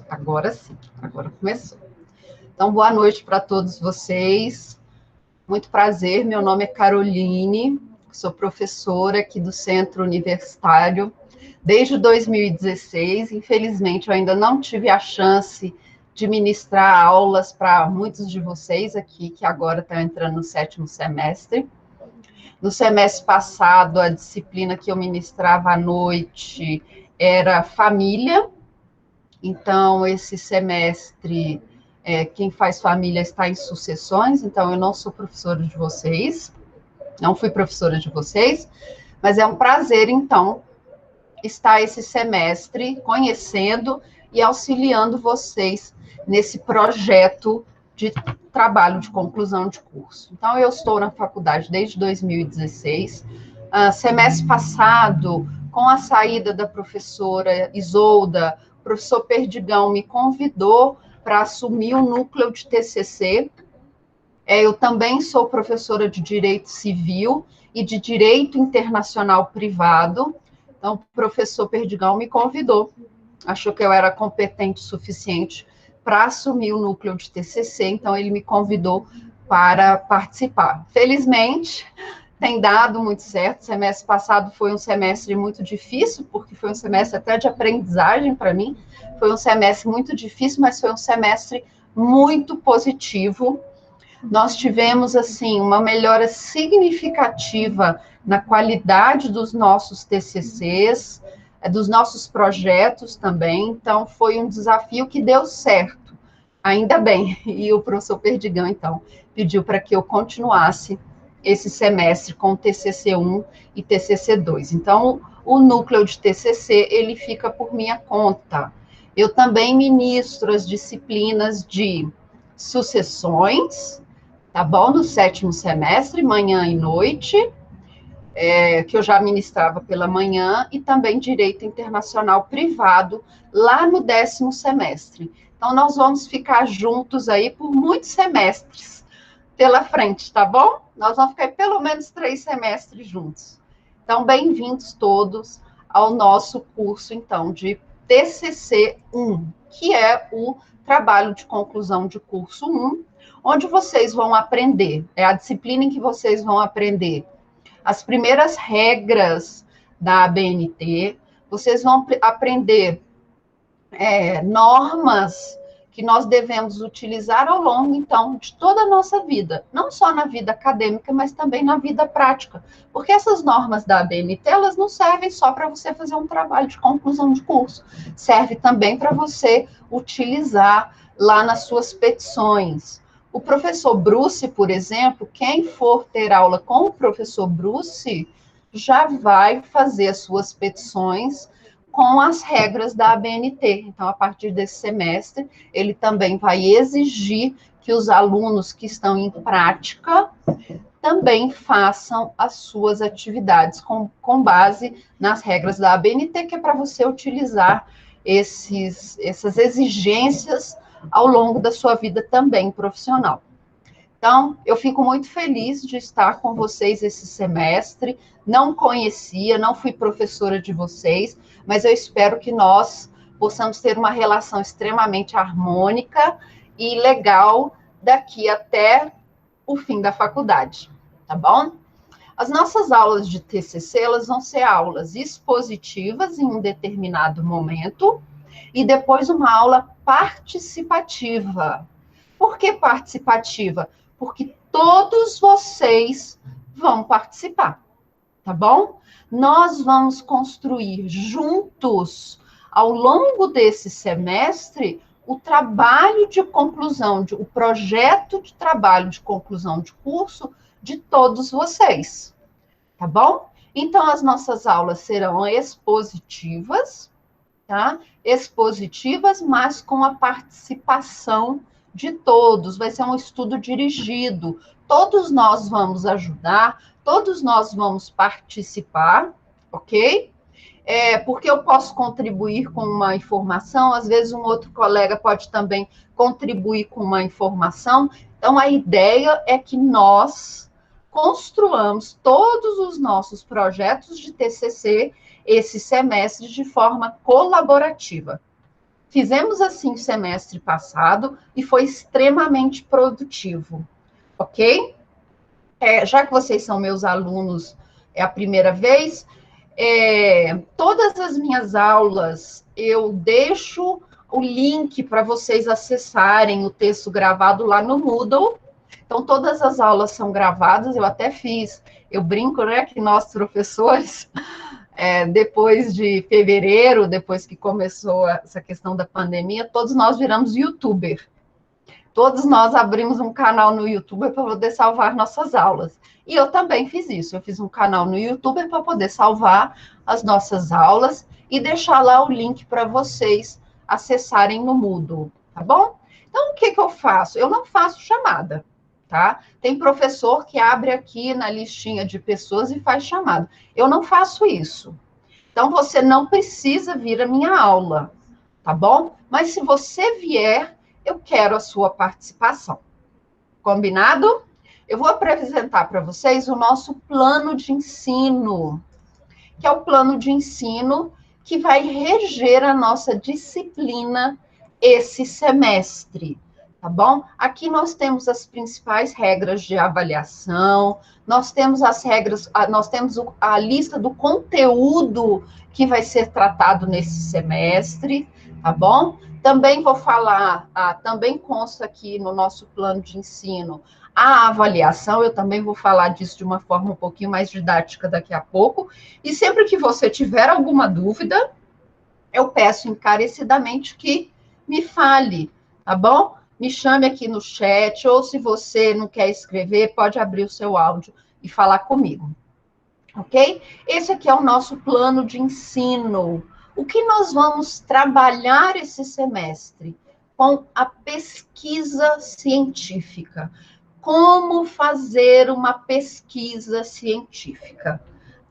Agora sim, agora começou. Então, boa noite para todos vocês. Muito prazer, meu nome é Caroline, sou professora aqui do Centro Universitário desde 2016. Infelizmente, eu ainda não tive a chance de ministrar aulas para muitos de vocês aqui, que agora estão entrando no 7º semestre. No semestre passado, a disciplina que eu ministrava à noite era família. Então, esse semestre, quem faz família está em sucessões, então eu não sou professora de vocês, não fui professora de vocês, mas é um prazer, então, estar esse semestre conhecendo e auxiliando vocês nesse projeto de trabalho de conclusão de curso. Então, eu estou na faculdade desde 2016. Semestre passado, com a saída da professora Isolda, o professor Perdigão me convidou para assumir o núcleo de TCC. Eu também sou professora de Direito Civil e de Direito Internacional Privado. Então, o professor Perdigão me convidou, achou que eu era competente o suficiente para assumir o núcleo de TCC, então ele me convidou para participar. Felizmente, tem dado muito certo. O semestre passado foi um semestre muito difícil, porque foi um semestre até de aprendizagem para mim. Foi um semestre muito difícil, mas foi um semestre muito positivo. Nós tivemos, assim, uma melhora significativa na qualidade dos nossos TCCs, dos nossos projetos também. Então, foi um desafio que deu certo, ainda bem. E o professor Perdigão, então, pediu para que eu continuasse esse semestre com TCC1 e TCC2. Então, o núcleo de TCC, ele fica por minha conta. Eu também ministro as disciplinas de sucessões, tá bom? No 7º semestre, manhã e noite, que eu já ministrava pela manhã, e também Direito Internacional Privado, lá no 10º semestre. Então, nós vamos ficar juntos aí por muitos semestres pela frente, tá bom? Nós vamos ficar pelo menos 3 semestres juntos. Então, bem-vindos todos ao nosso curso, então, de TCC1, que é o trabalho de conclusão de curso 1, onde vocês vão aprender, é a disciplina em que vocês vão aprender as primeiras regras da ABNT, vocês vão aprender normas que nós devemos utilizar ao longo, então, de toda a nossa vida, não só na vida acadêmica, mas também na vida prática, porque essas normas da ABNT, elas não servem só para você fazer um trabalho de conclusão de curso, serve também para você utilizar lá nas suas petições. O professor Bruce, por exemplo, quem for ter aula com o professor Bruce, já vai fazer as suas petições com as regras da ABNT. Então, a partir desse semestre, ele também vai exigir que os alunos que estão em prática também façam as suas atividades com base nas regras da ABNT, que é para você utilizar essas exigências ao longo da sua vida também profissional. Então, eu fico muito feliz de estar com vocês esse semestre. Não conhecia, não fui professora de vocês, mas eu espero que nós possamos ter uma relação extremamente harmônica e legal daqui até o fim da faculdade, tá bom? As nossas aulas de TCC, elas vão ser aulas expositivas em um determinado momento e depois uma aula participativa. Por que participativa? Porque todos vocês vão participar, tá bom? Nós vamos construir juntos, ao longo desse semestre, o trabalho de conclusão, o projeto de trabalho de conclusão de curso de todos vocês, tá bom? Então, as nossas aulas serão expositivas, tá? Expositivas, mas com a participação de todos, vai ser um estudo dirigido, todos nós vamos ajudar, todos nós vamos participar, ok? Porque eu posso contribuir com uma informação, às vezes um outro colega pode também contribuir com uma informação, então a ideia é que nós construamos todos os nossos projetos de TCC esse semestre de forma colaborativa, Fizemos assim semestre passado e foi extremamente produtivo, ok? Já que vocês são meus alunos, é a primeira vez, todas as minhas aulas eu deixo o link para vocês acessarem o texto gravado lá no Moodle. Então, todas as aulas são gravadas, eu até fiz, eu brinco, né, que nós professores, depois de fevereiro, depois que começou essa questão da pandemia, todos nós viramos youtuber. Todos nós abrimos um canal no YouTube para poder salvar nossas aulas. E eu também fiz isso. Eu fiz um canal no YouTube para poder salvar as nossas aulas e deixar lá o link para vocês acessarem no Moodle, tá bom? Então, o que eu faço? Eu não faço chamada, tá? Tem professor que abre aqui na listinha de pessoas e faz chamada. Eu não faço isso. Então, você não precisa vir à minha aula, tá bom? Mas se você vier, eu quero a sua participação. Combinado? Eu vou apresentar para vocês o nosso plano de ensino, que é o plano de ensino que vai reger a nossa disciplina esse semestre, tá bom? Aqui nós temos as principais regras de avaliação, nós temos as regras, nós temos a lista do conteúdo que vai ser tratado nesse semestre, tá bom? Também vou falar, também consta aqui no nosso plano de ensino a avaliação, eu também vou falar disso de uma forma um pouquinho mais didática daqui a pouco, e sempre que você tiver alguma dúvida, eu peço encarecidamente que me fale, tá bom? Me chame aqui no chat, ou se você não quer escrever, pode abrir o seu áudio e falar comigo, ok? Esse aqui é o nosso plano de ensino. O que nós vamos trabalhar esse semestre? Com a pesquisa científica. Como fazer uma pesquisa científica,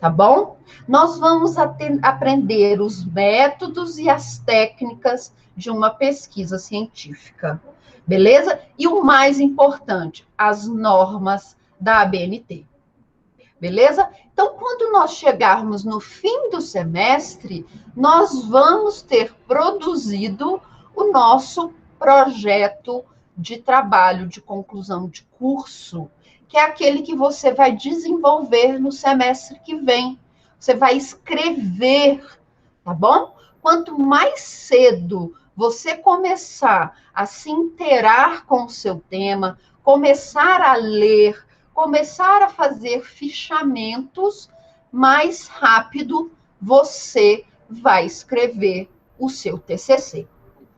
tá bom? Nós vamos aprender os métodos e as técnicas de uma pesquisa científica, beleza? E o mais importante, as normas da ABNT, beleza? Então, quando nós chegarmos no fim do semestre, nós vamos ter produzido o nosso projeto de trabalho de conclusão de curso, que é aquele que você vai desenvolver no semestre que vem. Você vai escrever, tá bom? Quanto mais cedo você começar a se inteirar com o seu tema, começar a ler, começar a fazer fichamentos, mais rápido você vai escrever o seu TCC,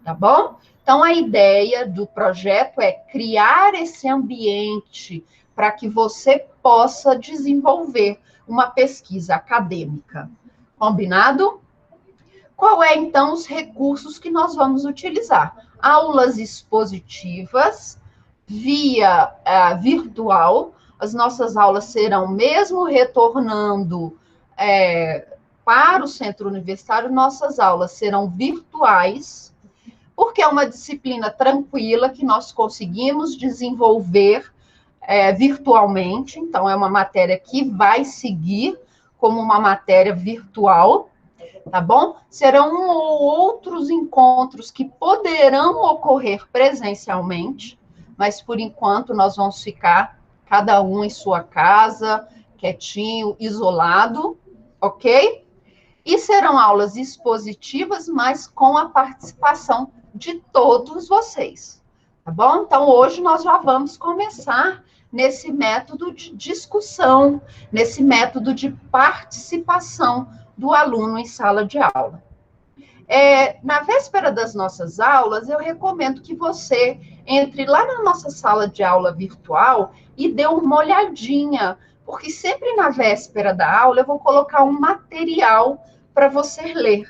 tá bom? Então, a ideia do projeto é criar esse ambiente para que você possa desenvolver uma pesquisa acadêmica. Combinado? Qual é, então, os recursos que nós vamos utilizar? Aulas expositivas, via virtual. As nossas aulas serão, mesmo retornando para o centro universitário, nossas aulas serão virtuais, porque é uma disciplina tranquila que nós conseguimos desenvolver virtualmente, então é uma matéria que vai seguir como uma matéria virtual, tá bom? Serão outros encontros que poderão ocorrer presencialmente, mas por enquanto nós vamos ficar cada um em sua casa, quietinho, isolado, ok? E serão aulas expositivas, mas com a participação de todos vocês, tá bom? Então, hoje nós já vamos começar nesse método de discussão, nesse método de participação do aluno em sala de aula. Na véspera das nossas aulas, eu recomendo que você entre lá na nossa sala de aula virtual e dê uma olhadinha, porque sempre na véspera da aula eu vou colocar um material para você ler,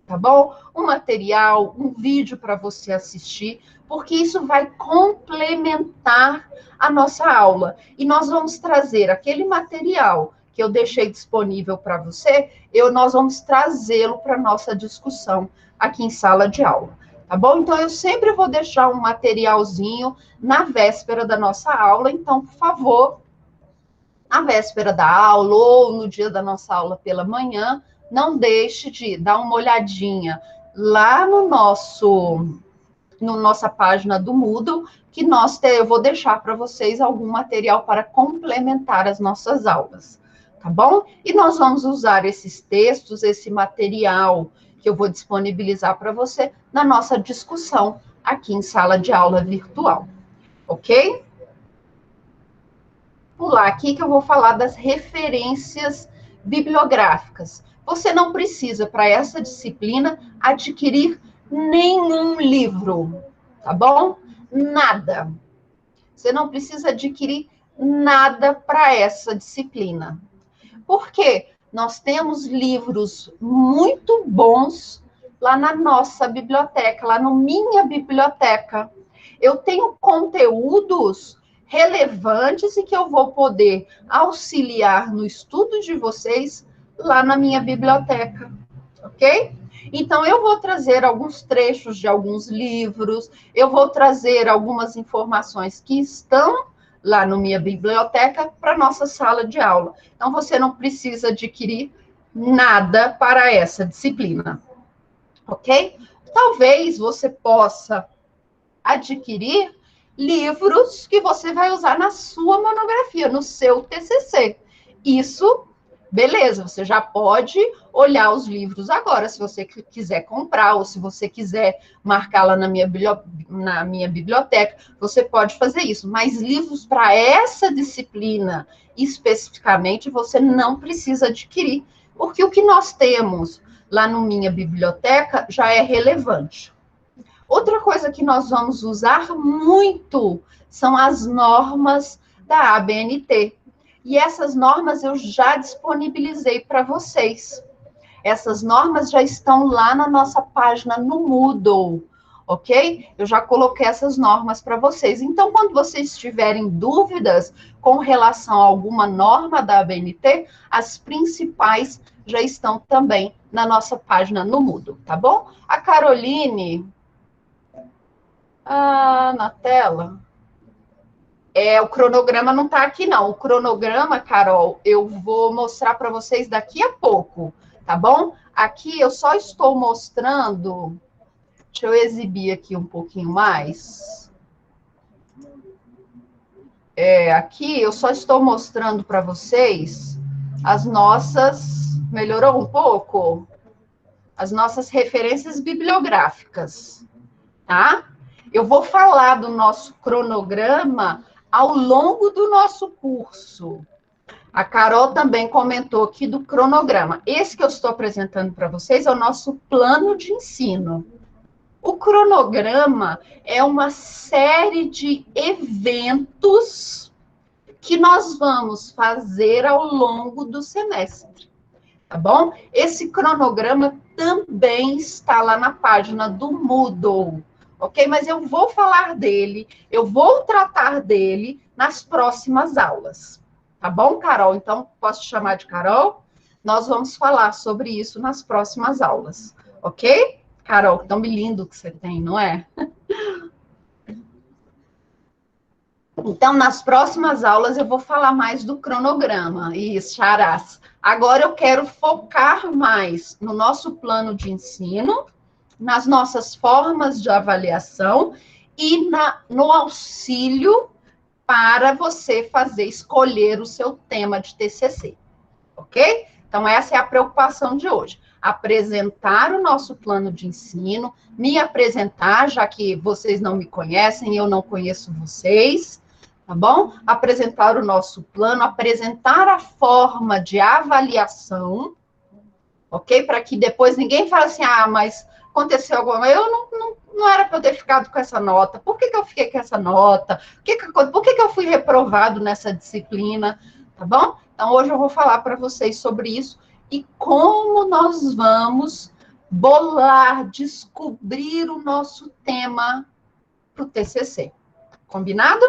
tá bom? Um material, um vídeo para você assistir, porque isso vai complementar a nossa aula. E nós vamos trazer aquele material que eu deixei disponível para você, nós vamos trazê-lo para a nossa discussão aqui em sala de aula, tá bom? Então, eu sempre vou deixar um materialzinho na véspera da nossa aula, então, por favor, na véspera da aula ou no dia da nossa aula pela manhã, não deixe de dar uma olhadinha lá no nossa página do Moodle, que eu vou deixar para vocês algum material para complementar as nossas aulas, tá bom? E nós vamos usar esses textos, esse material que eu vou disponibilizar para você na nossa discussão aqui em sala de aula virtual, ok? Vou pular aqui que eu vou falar das referências bibliográficas. Você não precisa, para essa disciplina, adquirir nenhum livro, tá bom? Nada. Você não precisa adquirir nada para essa disciplina. Por quê? Nós temos livros muito bons lá na nossa biblioteca, lá na minha biblioteca. Eu tenho conteúdos relevantes e que eu vou poder auxiliar no estudo de vocês lá na minha biblioteca, ok? Então, eu vou trazer alguns trechos de alguns livros, eu vou trazer algumas informações que estão lá na minha biblioteca para nossa sala de aula. Então, você não precisa adquirir nada para essa disciplina, ok? Talvez você possa adquirir livros que você vai usar na sua monografia, no seu TCC. Isso, beleza, você já pode olhar os livros agora, se você quiser comprar, ou se você quiser marcar lá na minha biblioteca, você pode fazer isso. Mas livros para essa disciplina, especificamente, você não precisa adquirir, porque o que nós temos lá na minha biblioteca já é relevante. Outra coisa que nós vamos usar muito são as normas da ABNT. E essas normas eu já disponibilizei para vocês. Essas normas já estão lá na nossa página no Moodle, ok? Eu já coloquei essas normas para vocês. Então, quando vocês tiverem dúvidas com relação a alguma norma da ABNT, as principais já estão também na nossa página no Moodle, tá bom? A Caroline... na tela. O cronograma não está aqui, não. O cronograma, Carol, eu vou mostrar para vocês daqui a pouco, tá bom? Aqui eu só estou mostrando... Deixa eu exibir aqui um pouquinho mais. Aqui eu só estou mostrando para vocês as nossas... Melhorou um pouco? As nossas referências bibliográficas, tá? Eu vou falar do nosso cronograma ao longo do nosso curso. A Carol também comentou aqui do cronograma. Esse que eu estou apresentando para vocês é o nosso plano de ensino. O cronograma é uma série de eventos que nós vamos fazer ao longo do semestre, tá bom? Esse cronograma também está lá na página do Moodle. Ok? Mas eu vou falar dele, eu vou tratar dele nas próximas aulas. Tá bom, Carol? Então, posso te chamar de Carol? Nós vamos falar sobre isso nas próximas aulas. Ok? Carol, tão lindo que você tem, não é? Então, nas próximas aulas, eu vou falar mais do cronograma. Isso, Charás. Agora, eu quero focar mais no nosso plano de ensino, nas nossas formas de avaliação e no auxílio para você escolher o seu tema de TCC, ok? Então, essa é a preocupação de hoje. Apresentar o nosso plano de ensino, me apresentar, já que vocês não me conhecem, eu não conheço vocês, tá bom? Apresentar o nosso plano, apresentar a forma de avaliação, ok? Para que depois ninguém fale assim, mas aconteceu alguma coisa, não era para eu ter ficado com essa nota, por que eu fiquei com essa nota? Por que eu fui reprovado nessa disciplina, tá bom? Então, hoje eu vou falar para vocês sobre isso e como nós vamos descobrir o nosso tema para o TCC. Combinado?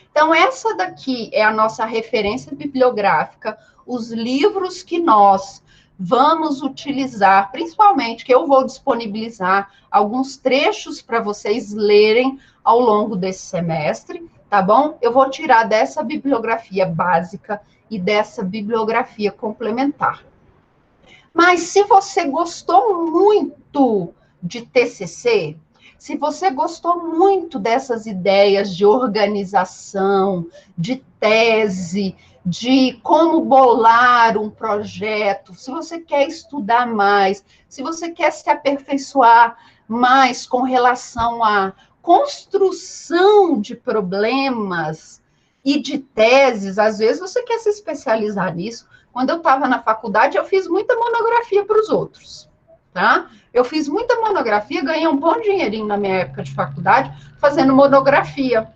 Então, essa daqui é a nossa referência bibliográfica, os livros que nós vamos utilizar, principalmente, que eu vou disponibilizar alguns trechos para vocês lerem ao longo desse semestre, tá bom? Eu vou tirar dessa bibliografia básica e dessa bibliografia complementar. Mas se você gostou muito de TCC, se você gostou muito dessas ideias de organização, de tese, de como bolar um projeto, se você quer estudar mais, se você quer se aperfeiçoar mais com relação à construção de problemas e de teses, às vezes você quer se especializar nisso. Quando eu estava na faculdade, eu fiz muita monografia para os outros, tá? Eu fiz muita monografia, ganhei um bom dinheirinho na minha época de faculdade fazendo monografia,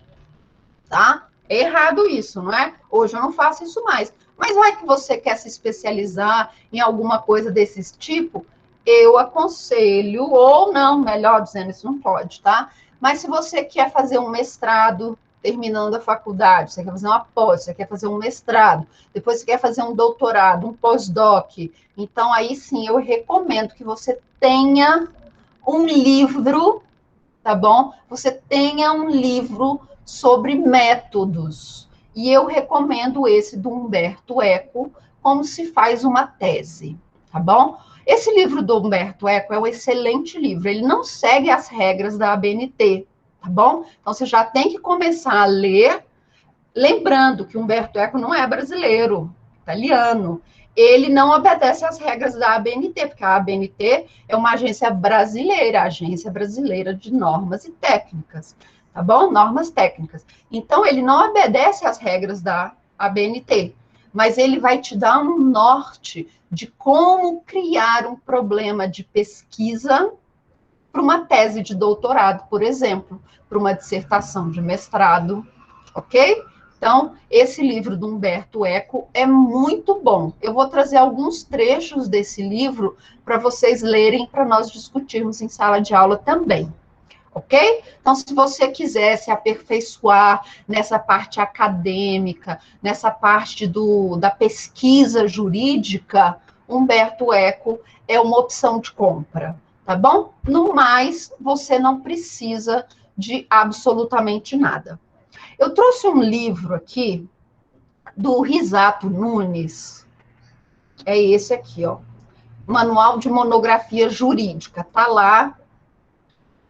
tá? É errado isso, não é? Hoje eu não faço isso mais. Mas vai que você quer se especializar em alguma coisa desse tipo, eu aconselho, ou não, melhor dizendo, isso não pode, tá? Mas se você quer fazer um mestrado terminando a faculdade, você quer fazer uma pós, você quer fazer um mestrado, depois você quer fazer um doutorado, um pós-doc, então aí sim eu recomendo que você tenha um livro, tá bom? Você tenha um livro sobre métodos. E eu recomendo esse do Humberto Eco, Como se faz uma tese, tá bom? Esse livro do Humberto Eco é um excelente livro. Ele não segue as regras da ABNT, tá bom? Então você já tem que começar a ler, lembrando que Humberto Eco não é brasileiro, italiano. Ele não obedece às regras da ABNT, porque a ABNT é uma agência brasileira, a Agência Brasileira de Normas e Técnicas, tá bom? Normas técnicas. Então, ele não obedece às regras da ABNT, mas ele vai te dar um norte de como criar um problema de pesquisa para uma tese de doutorado, por exemplo, para uma dissertação de mestrado, ok? Então, esse livro do Humberto Eco é muito bom. Eu vou trazer alguns trechos desse livro para vocês lerem, para nós discutirmos em sala de aula também, ok? Então, se você quiser se aperfeiçoar nessa parte acadêmica, nessa parte da pesquisa jurídica, Humberto Eco é uma opção de compra, tá bom? No mais, você não precisa de absolutamente nada. Eu trouxe um livro aqui do Risato Nunes, é esse aqui, ó, Manual de Monografia Jurídica, tá lá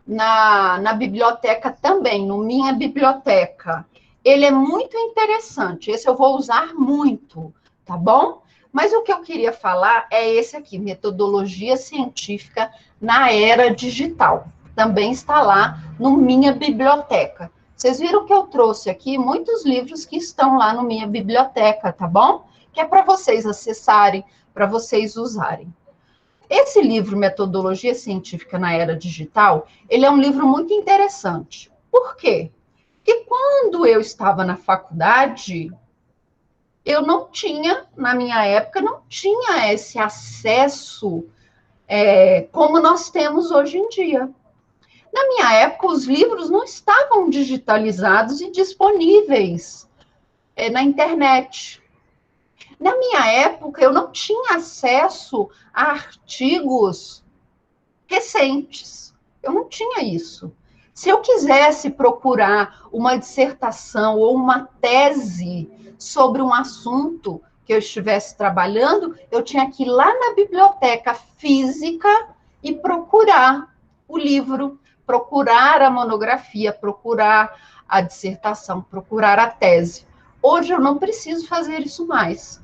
na biblioteca também, no Minha Biblioteca. Ele é muito interessante, esse eu vou usar muito, tá bom? Mas o que eu queria falar é esse aqui, Metodologia Científica na Era Digital. Também está lá no Minha Biblioteca. Vocês viram que eu trouxe aqui muitos livros que estão lá no Minha Biblioteca, tá bom? Que é para vocês acessarem, para vocês usarem. Esse livro, Metodologia Científica na Era Digital, ele é um livro muito interessante. Por quê? Porque quando eu estava na faculdade, eu não tinha, na minha época, não tinha esse acesso como nós temos hoje em dia. Na minha época, os livros não estavam digitalizados e disponíveis na internet. Na minha época, eu não tinha acesso a artigos recentes. Eu não tinha isso. Se eu quisesse procurar uma dissertação ou uma tese sobre um assunto que eu estivesse trabalhando, eu tinha que ir lá na biblioteca física e procurar o livro, procurar a monografia, procurar a dissertação, procurar a tese. Hoje eu não preciso fazer isso mais.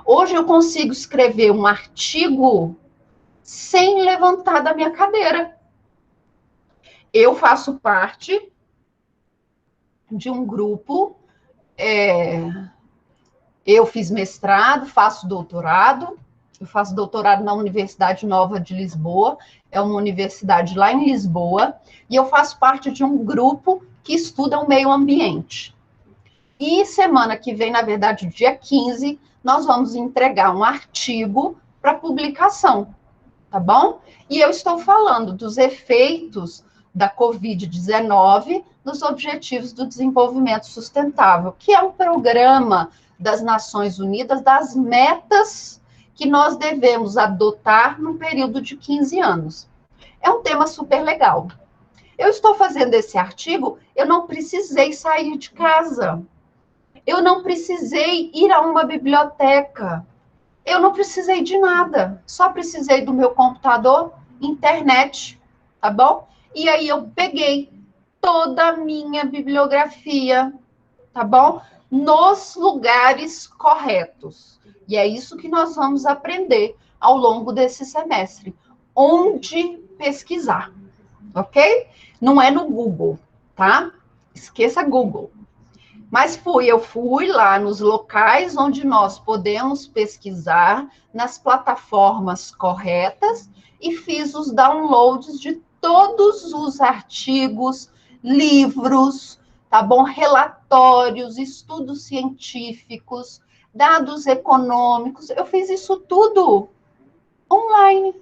Hoje eu consigo escrever um artigo sem levantar da minha cadeira. Eu faço parte de um grupo, eu fiz mestrado, faço doutorado, eu faço doutorado na Universidade Nova de Lisboa, é uma universidade lá em Lisboa, e eu faço parte de um grupo que estuda o meio ambiente. E semana que vem, na verdade, dia 15, nós vamos entregar um artigo para publicação, tá bom? E eu estou falando dos efeitos da Covid-19 nos Objetivos do Desenvolvimento Sustentável, que é um programa das Nações Unidas, das metas que nós devemos adotar num período de 15 anos. É um tema super legal. Eu estou fazendo esse artigo, eu não precisei sair de casa. Eu não precisei ir a uma biblioteca. Eu não precisei de nada. Só precisei do meu computador, internet. tá bom? E aí eu peguei toda a minha bibliografia, tá bom? Nos lugares corretos. E é isso que nós vamos aprender ao longo desse semestre. Onde pesquisar, ok? Não é no Google, tá? Esqueça Google. Mas eu fui lá nos locais onde nós podemos pesquisar, nas plataformas corretas, e fiz os downloads de todos os artigos, livros, tá bom? Relatórios, estudos científicos, dados econômicos. Eu fiz isso tudo online.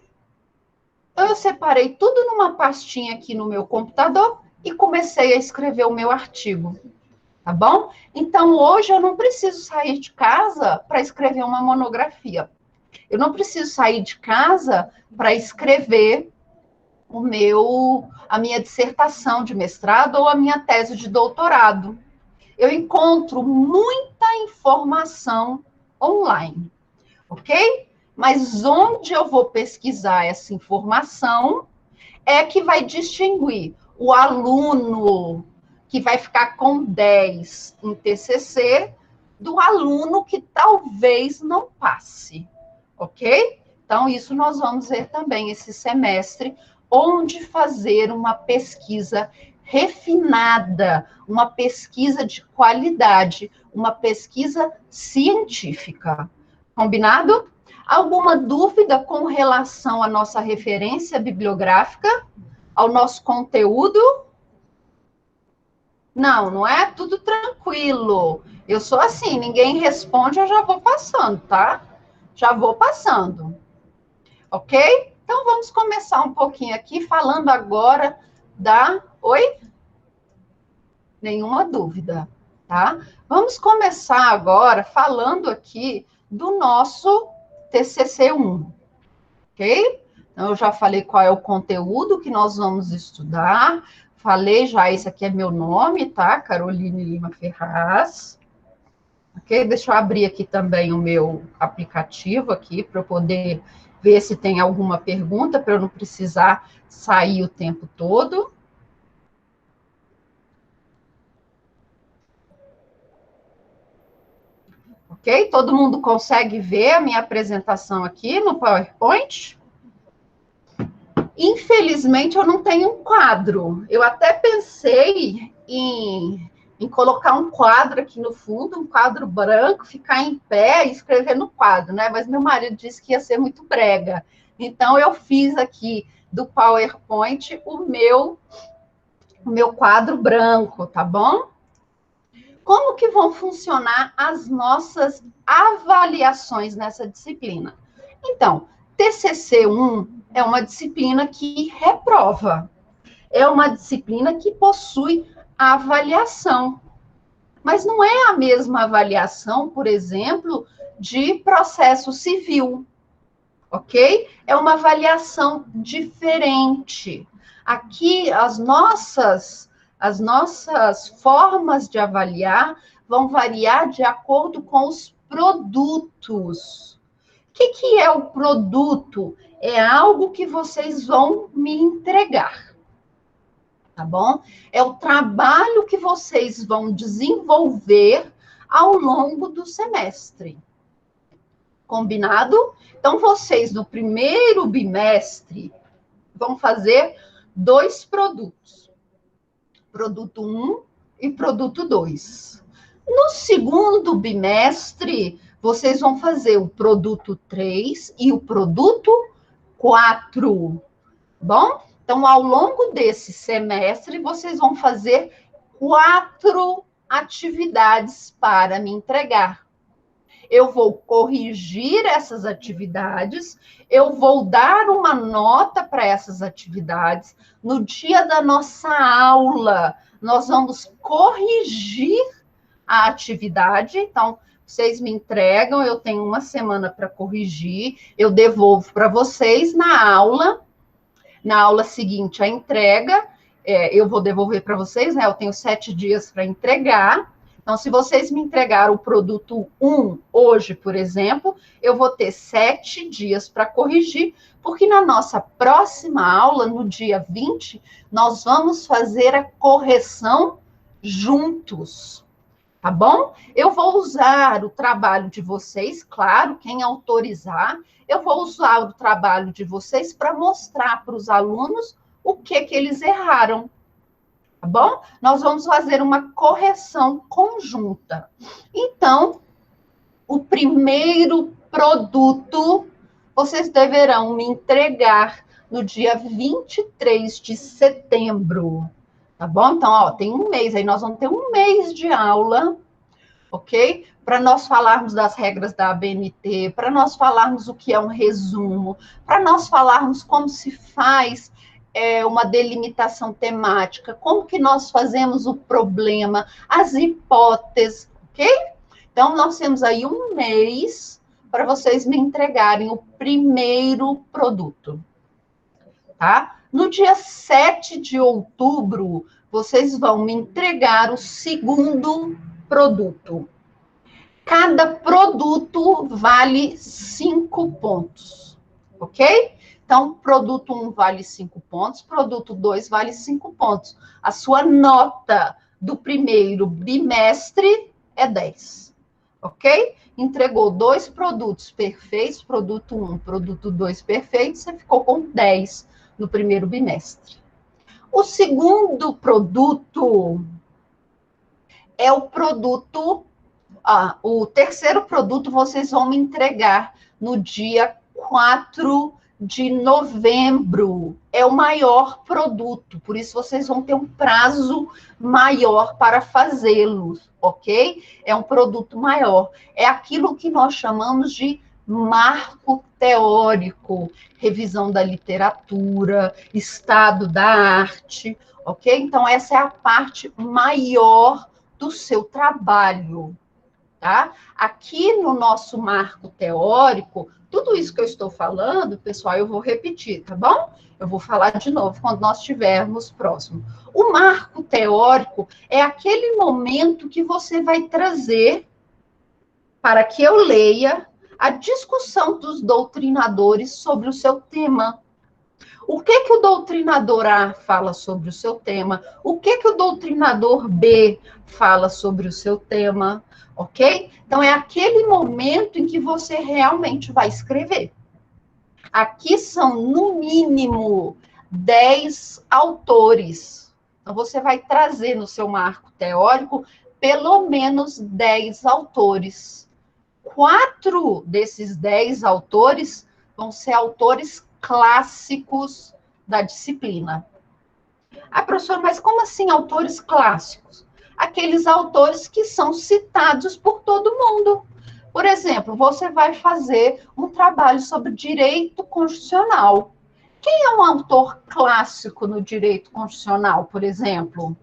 Eu separei tudo numa pastinha aqui no meu computador e comecei a escrever o meu artigo. Tá bom? Então, hoje eu não preciso sair de casa para escrever uma monografia. Eu não preciso sair de casa para escrever a minha dissertação de mestrado ou a minha tese de doutorado. Eu encontro muita informação online, ok? Mas onde eu vou pesquisar essa informação é que vai distinguir o aluno que vai ficar com 10 em TCC, do aluno que talvez não passe, ok? Então, isso nós vamos ver também esse semestre, onde fazer uma pesquisa refinada, uma pesquisa de qualidade, uma pesquisa científica. Combinado? Alguma dúvida com relação à nossa referência bibliográfica, ao nosso conteúdo? Não, não é tudo tranquilo. Eu sou assim, ninguém responde, eu já vou passando, tá? Já vou passando. Ok? Então, vamos começar um pouquinho aqui, falando agora da... Oi? Nenhuma dúvida, tá? Vamos começar agora falando aqui do nosso TCC1, ok? Então, eu já falei qual é o conteúdo que nós vamos estudar. Falei já, esse aqui é meu nome, tá? Caroline Lima Ferraz. Ok? Deixa eu abrir aqui também o meu aplicativo aqui, para eu poder ver se tem alguma pergunta, para eu não precisar sair o tempo todo. Ok? Todo mundo consegue ver a minha apresentação aqui no PowerPoint? Infelizmente, eu não tenho um quadro. Eu até pensei em colocar um quadro aqui no fundo, um quadro branco, ficar em pé e escrever no quadro, né? Mas meu marido disse que ia ser muito brega. Então, eu fiz aqui do PowerPoint o meu quadro branco, tá bom? Como que vão funcionar as nossas avaliações nessa disciplina? Então, TCC1 é uma disciplina que reprova. É uma disciplina que possui avaliação. Mas não é a mesma avaliação, por exemplo, de processo civil, ok? É uma avaliação diferente. Aqui, as nossas formas de avaliar vão variar de acordo com os produtos. O que é o produto? É algo que vocês vão me entregar, tá bom? É o trabalho que vocês vão desenvolver ao longo do semestre. Combinado? Então, vocês, no primeiro bimestre, vão fazer 2 produtos. Produto 1 e produto 2. No segundo bimestre, vocês vão fazer o produto 3 e o produto 4. Bom? Então, ao longo desse semestre, vocês vão fazer 4 atividades para me entregar. Eu vou corrigir essas atividades, eu vou dar uma nota para essas atividades. No dia da nossa aula, nós vamos corrigir a atividade. Então, vocês me entregam, eu tenho uma semana para corrigir, eu devolvo para vocês na aula. Na aula seguinte, a entrega, eu vou devolver para vocês, né? Eu tenho 7 dias para entregar. Então, se vocês me entregaram o produto 1 hoje, por exemplo, eu vou ter 7 dias para corrigir, porque na nossa próxima aula, no dia 20, nós vamos fazer a correção juntos. Tá bom? Eu vou usar o trabalho de vocês, claro, quem autorizar, eu vou usar o trabalho de vocês para mostrar para os alunos o que eles erraram. Tá bom? Nós vamos fazer uma correção conjunta. Então, o primeiro produto vocês deverão me entregar no dia 23 de setembro. Tá bom? Então, ó, tem um mês aí, nós vamos ter um mês de aula, ok? Para nós falarmos das regras da ABNT, para nós falarmos o que é um resumo, para nós falarmos como se faz uma delimitação temática, como que nós fazemos o problema, as hipóteses, ok? Então, nós temos aí um mês para vocês me entregarem o primeiro produto, tá? No dia 7 de outubro, vocês vão me entregar o segundo produto. Cada produto vale 5 pontos, ok? Então, produto 1 vale 5 pontos, produto 2 vale 5 pontos. A sua nota do primeiro bimestre é 10, ok? Entregou 2 produtos perfeitos, produto 1, produto 2 perfeitos, você ficou com 10 no primeiro bimestre. O segundo produto é o produto... o terceiro produto vocês vão me entregar no dia 4 de novembro. É o maior produto, por isso vocês vão ter um prazo maior para fazê-los, ok? É um produto maior. É aquilo que nós chamamos de marco teórico, revisão da literatura, estado da arte, ok? Então, essa é a parte maior do seu trabalho. Tá? Aqui no nosso marco teórico, tudo isso que eu estou falando, pessoal, eu vou repetir, tá bom? Eu vou falar de novo quando nós estivermos próximo. O marco teórico é aquele momento que você vai trazer para que eu leia a discussão dos doutrinadores sobre o seu tema. O que o doutrinador A fala sobre o seu tema? O que o doutrinador B fala sobre o seu tema? Ok? Então, é aquele momento em que você realmente vai escrever. Aqui são, no mínimo, 10 autores. Então, você vai trazer no seu marco teórico pelo menos 10 autores. 4 desses 10 autores vão ser autores clássicos da disciplina. Professor, mas como assim autores clássicos? Aqueles autores que são citados por todo mundo. Por exemplo, você vai fazer um trabalho sobre direito constitucional. Quem é um autor clássico no direito constitucional, por exemplo?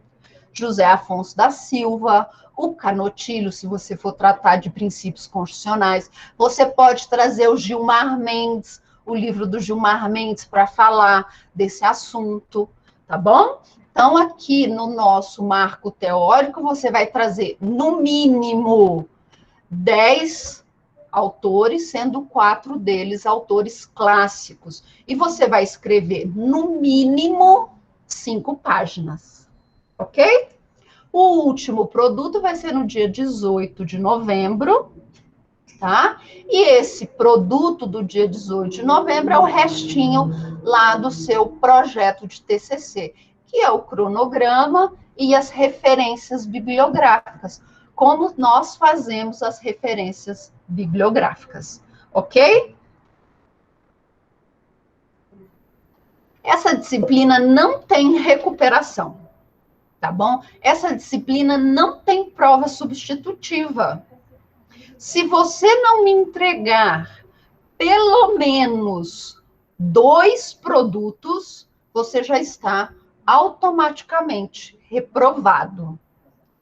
José Afonso da Silva, o Canotilho, se você for tratar de princípios constitucionais. Você pode trazer o Gilmar Mendes, o livro do Gilmar Mendes, para falar desse assunto, tá bom? Então, aqui no nosso marco teórico, você vai trazer, no mínimo, 10 autores, sendo 4 deles autores clássicos. E você vai escrever, no mínimo, 5 páginas, ok? O último produto vai ser no dia 18 de novembro, tá? E esse produto do dia 18 de novembro é o restinho lá do seu projeto de TCC, que é o cronograma e as referências bibliográficas, como nós fazemos as referências bibliográficas, ok? Essa disciplina não tem recuperação, tá bom? Essa disciplina não tem prova substitutiva. Se você não me entregar pelo menos 2 produtos, você já está automaticamente reprovado,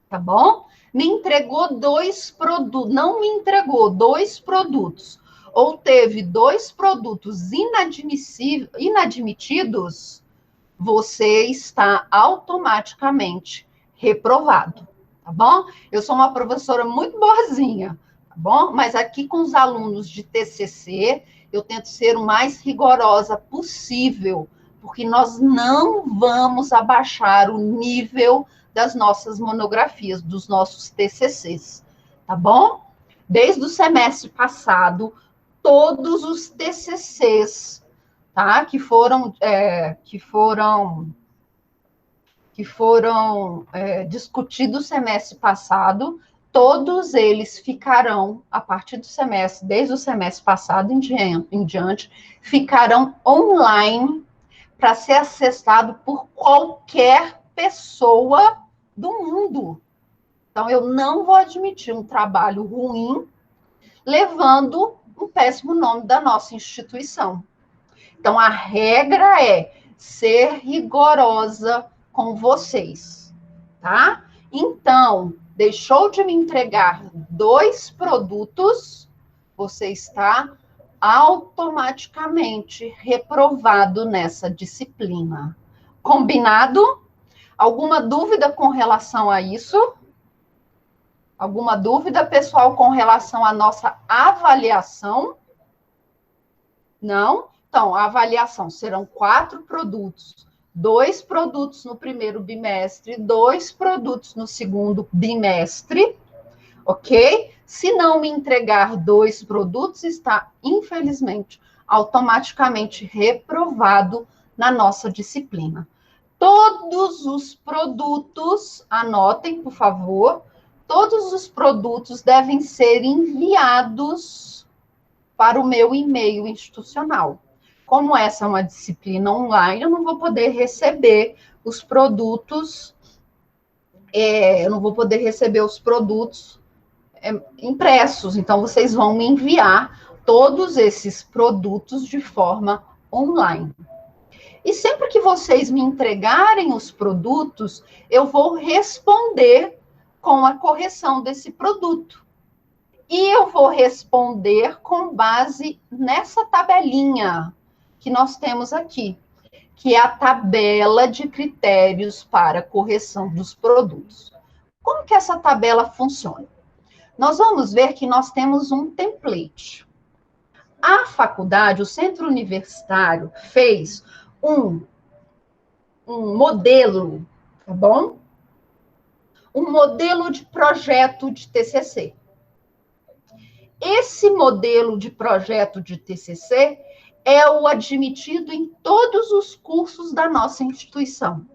tá bom? Me entregou 2 produtos, não me entregou 2 produtos, ou teve 2 produtos inadmitidos, você está automaticamente reprovado, tá bom? Eu sou uma professora muito boazinha, tá bom? Mas aqui com os alunos de TCC, eu tento ser o mais rigorosa possível, porque nós não vamos abaixar o nível das nossas monografias, dos nossos TCCs, tá bom? Desde o semestre passado, todos os TCCs, tá? Que foram discutidos semestre passado, todos eles ficarão, a partir do semestre, desde o semestre passado em diante, ficarão online para ser acessado por qualquer pessoa do mundo. Então, eu não vou admitir um trabalho ruim levando um péssimo nome da nossa instituição. Então, a regra é ser rigorosa com vocês, tá? Então, deixou de me entregar 2 produtos, você está automaticamente reprovado nessa disciplina. Combinado? Alguma dúvida com relação a isso? Alguma dúvida, pessoal, com relação à nossa avaliação? Não? Então, a avaliação serão 4 produtos. 2 produtos no primeiro bimestre, 2 produtos no segundo bimestre, ok? Se não me entregar 2 produtos, está, infelizmente, automaticamente reprovado na nossa disciplina. Todos os produtos, anotem, por favor, todos os produtos devem ser enviados para o meu e-mail institucional. Como essa é uma disciplina online, eu não vou poder receber os produtos, impressos. Então, vocês vão me enviar todos esses produtos de forma online. E sempre que vocês me entregarem os produtos, eu vou responder com a correção desse produto. E eu vou responder com base nessa tabelinha que nós temos aqui, que é a tabela de critérios para correção dos produtos. Como que essa tabela funciona? Nós vamos ver que nós temos um template. A faculdade, o centro universitário, fez um modelo, tá bom? Um modelo de projeto de TCC. Esse modelo de projeto de TCC é o admitido em todos os cursos da nossa instituição.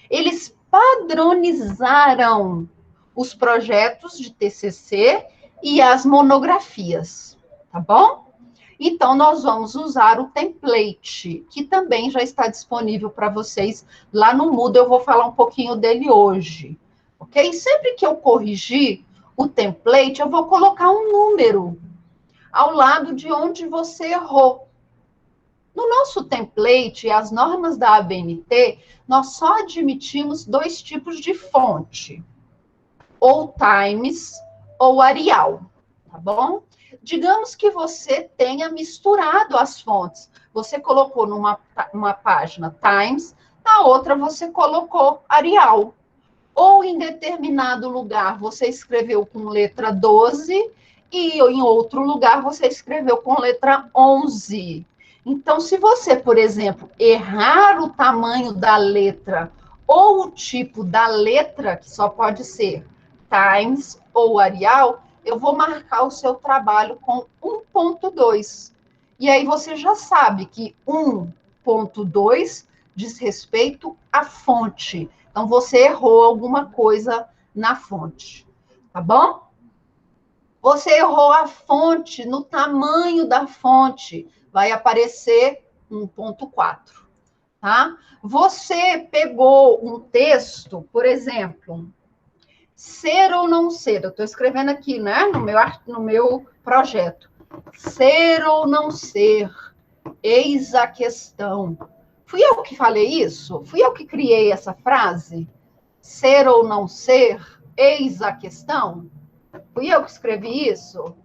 Eles padronizaram os projetos de TCC e as monografias, tá bom? Então, nós vamos usar o template, que também já está disponível para vocês lá no Moodle. Eu vou falar um pouquinho dele hoje, ok? Sempre que eu corrigir o template, eu vou colocar um número ao lado de onde você errou. No nosso template, as normas da ABNT, nós só admitimos 2 tipos de fonte, ou Times ou Arial, tá bom? Digamos que você tenha misturado as fontes. Você colocou numa página Times, na outra você colocou Arial. Ou em determinado lugar você escreveu com letra 12 e em outro lugar você escreveu com letra 11. Então, se você, por exemplo, errar o tamanho da letra ou o tipo da letra, que só pode ser Times ou Arial, eu vou marcar o seu trabalho com 1.2. E aí você já sabe que 1.2 diz respeito à fonte. Então, você errou alguma coisa na fonte, tá bom? Você errou a fonte, no tamanho da fonte, vai aparecer 1.4, tá? Você pegou um texto, por exemplo, ser ou não ser, eu estou escrevendo aqui, né, no meu projeto. Ser ou não ser, eis a questão. Fui eu que falei isso? Fui eu que criei essa frase? Ser ou não ser, eis a questão? Fui eu que escrevi isso?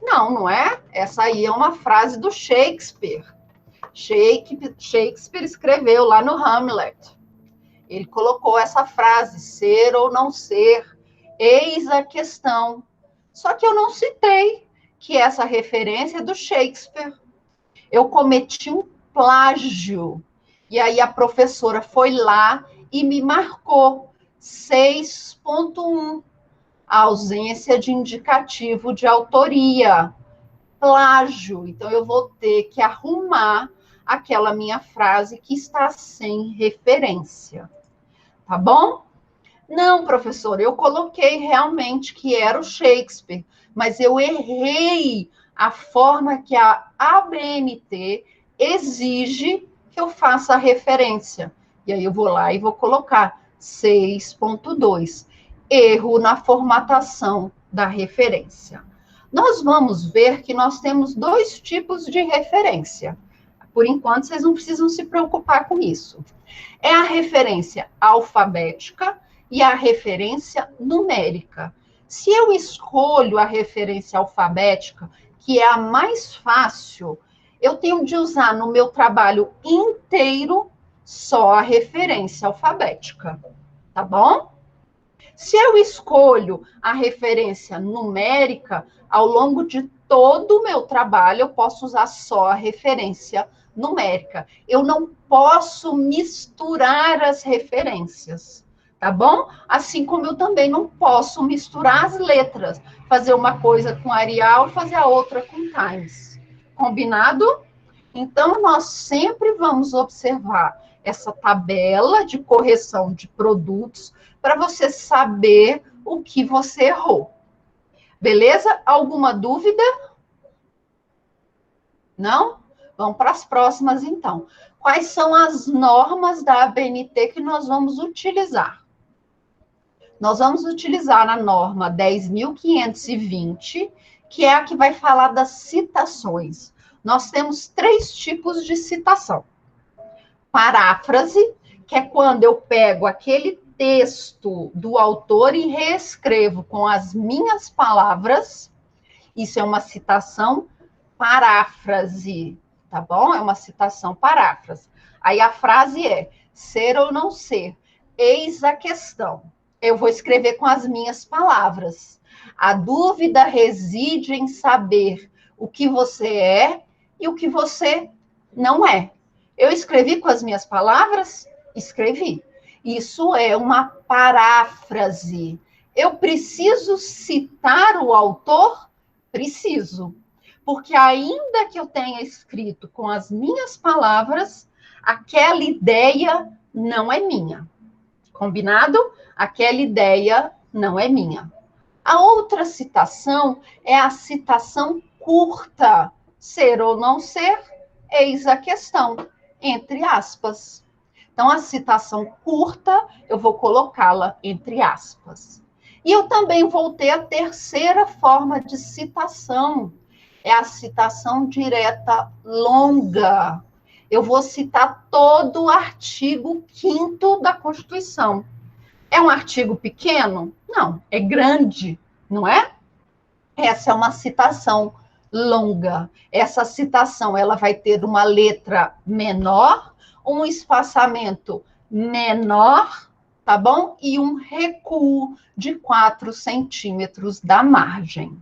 Não, não é? Essa aí é uma frase do Shakespeare. Shakespeare escreveu lá no Hamlet. Ele colocou essa frase, ser ou não ser, eis a questão. Só que eu não citei que essa referência é do Shakespeare. Eu cometi um plágio. E aí a professora foi lá e me marcou 6.1, ausência de indicativo de autoria, plágio. Então eu vou ter que arrumar aquela minha frase que está sem referência. Tá bom? Não, professor, eu coloquei realmente que era o Shakespeare, mas eu errei a forma que a ABNT exige que eu faça a referência. E aí eu vou lá e vou colocar 6.2, erro na formatação da referência. Nós vamos ver que nós temos dois tipos de referência. Por enquanto, vocês não precisam se preocupar com isso. É a referência alfabética e a referência numérica. Se eu escolho a referência alfabética, que é a mais fácil, eu tenho de usar no meu trabalho inteiro só a referência alfabética, tá bom? Se eu escolho a referência numérica, ao longo de todo o meu trabalho, eu posso usar só a referência numérica. Eu não posso misturar as referências, tá bom? Assim como eu também não posso misturar as letras, fazer uma coisa com Arial e fazer a outra com Times. Combinado? Então, nós sempre vamos observar essa tabela de correção de produtos para você saber o que você errou. Beleza? Alguma dúvida? Não? Vamos para as próximas, então. Quais são as normas da ABNT que nós vamos utilizar? Nós vamos utilizar a norma 10.520, que é a que vai falar das citações. Nós temos 3 tipos de citação. Paráfrase, que é quando eu pego aquele texto do autor e reescrevo com as minhas palavras. Isso é uma citação paráfrase, tá bom? É uma citação paráfrase. Aí a frase é: ser ou não ser, eis a questão. Eu vou escrever com as minhas palavras. A dúvida reside em saber o que você é e o que você não é. Eu escrevi com as minhas palavras? Escrevi. Isso é uma paráfrase. Eu preciso citar o autor? Preciso. Porque ainda que eu tenha escrito com as minhas palavras, aquela ideia não é minha. Combinado? Aquela ideia não é minha. A outra citação é a citação curta. Ser ou não ser, eis a questão, entre aspas. Então, a citação curta, eu vou colocá-la entre aspas. E eu também vou ter a terceira forma de citação, é a citação direta longa. Eu vou citar todo o artigo 5º da Constituição. É um artigo pequeno? Não, é grande, não é? Essa é uma citação longa. Essa citação, ela vai ter uma letra menor, um espaçamento menor, tá bom? E um recuo de 4 centímetros da margem,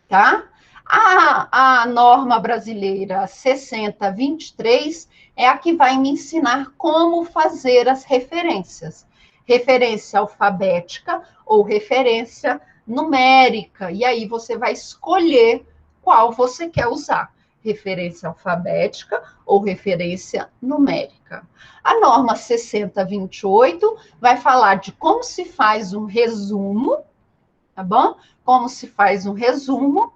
tá? A norma brasileira 6023 é a que vai me ensinar como fazer as referências. Referência alfabética ou referência numérica. E aí você vai escolher qual você quer usar. Referência alfabética ou referência numérica. A norma 6028 vai falar de como se faz um resumo, tá bom? Como se faz um resumo.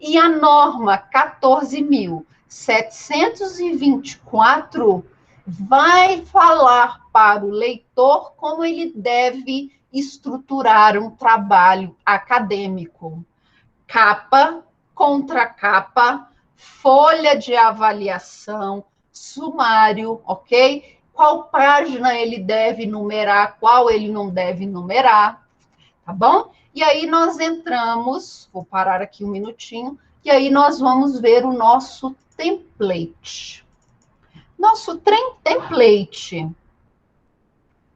E a norma 14.724 vai falar para o leitor como ele deve estruturar um trabalho acadêmico. Capa, contracapa, folha de avaliação, sumário, ok? Qual página ele deve numerar, qual ele não deve numerar, tá bom? E aí nós entramos, vou parar aqui um minutinho, e aí nós vamos ver o nosso template. Nosso template,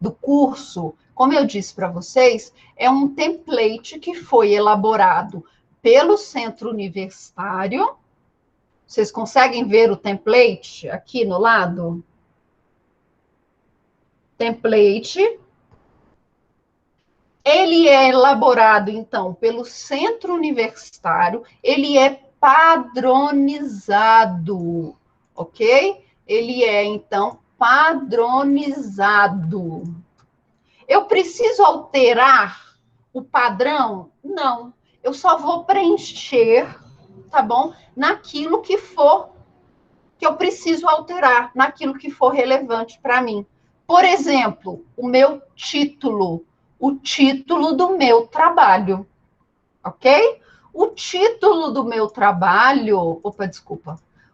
do curso, como eu disse para vocês, é um template que foi elaborado pelo Centro Universitário. Vocês conseguem ver o template aqui no lado? Template. Ele é elaborado, então, pelo Centro Universitário, ele é padronizado, ok? Ele é, então, padronizado. Eu preciso alterar o padrão? Não. Eu só vou preencher, tá bom? Naquilo que for, que eu preciso alterar, naquilo que for relevante para mim. Por exemplo, o meu título, o título do meu trabalho, ok? O título do meu trabalho,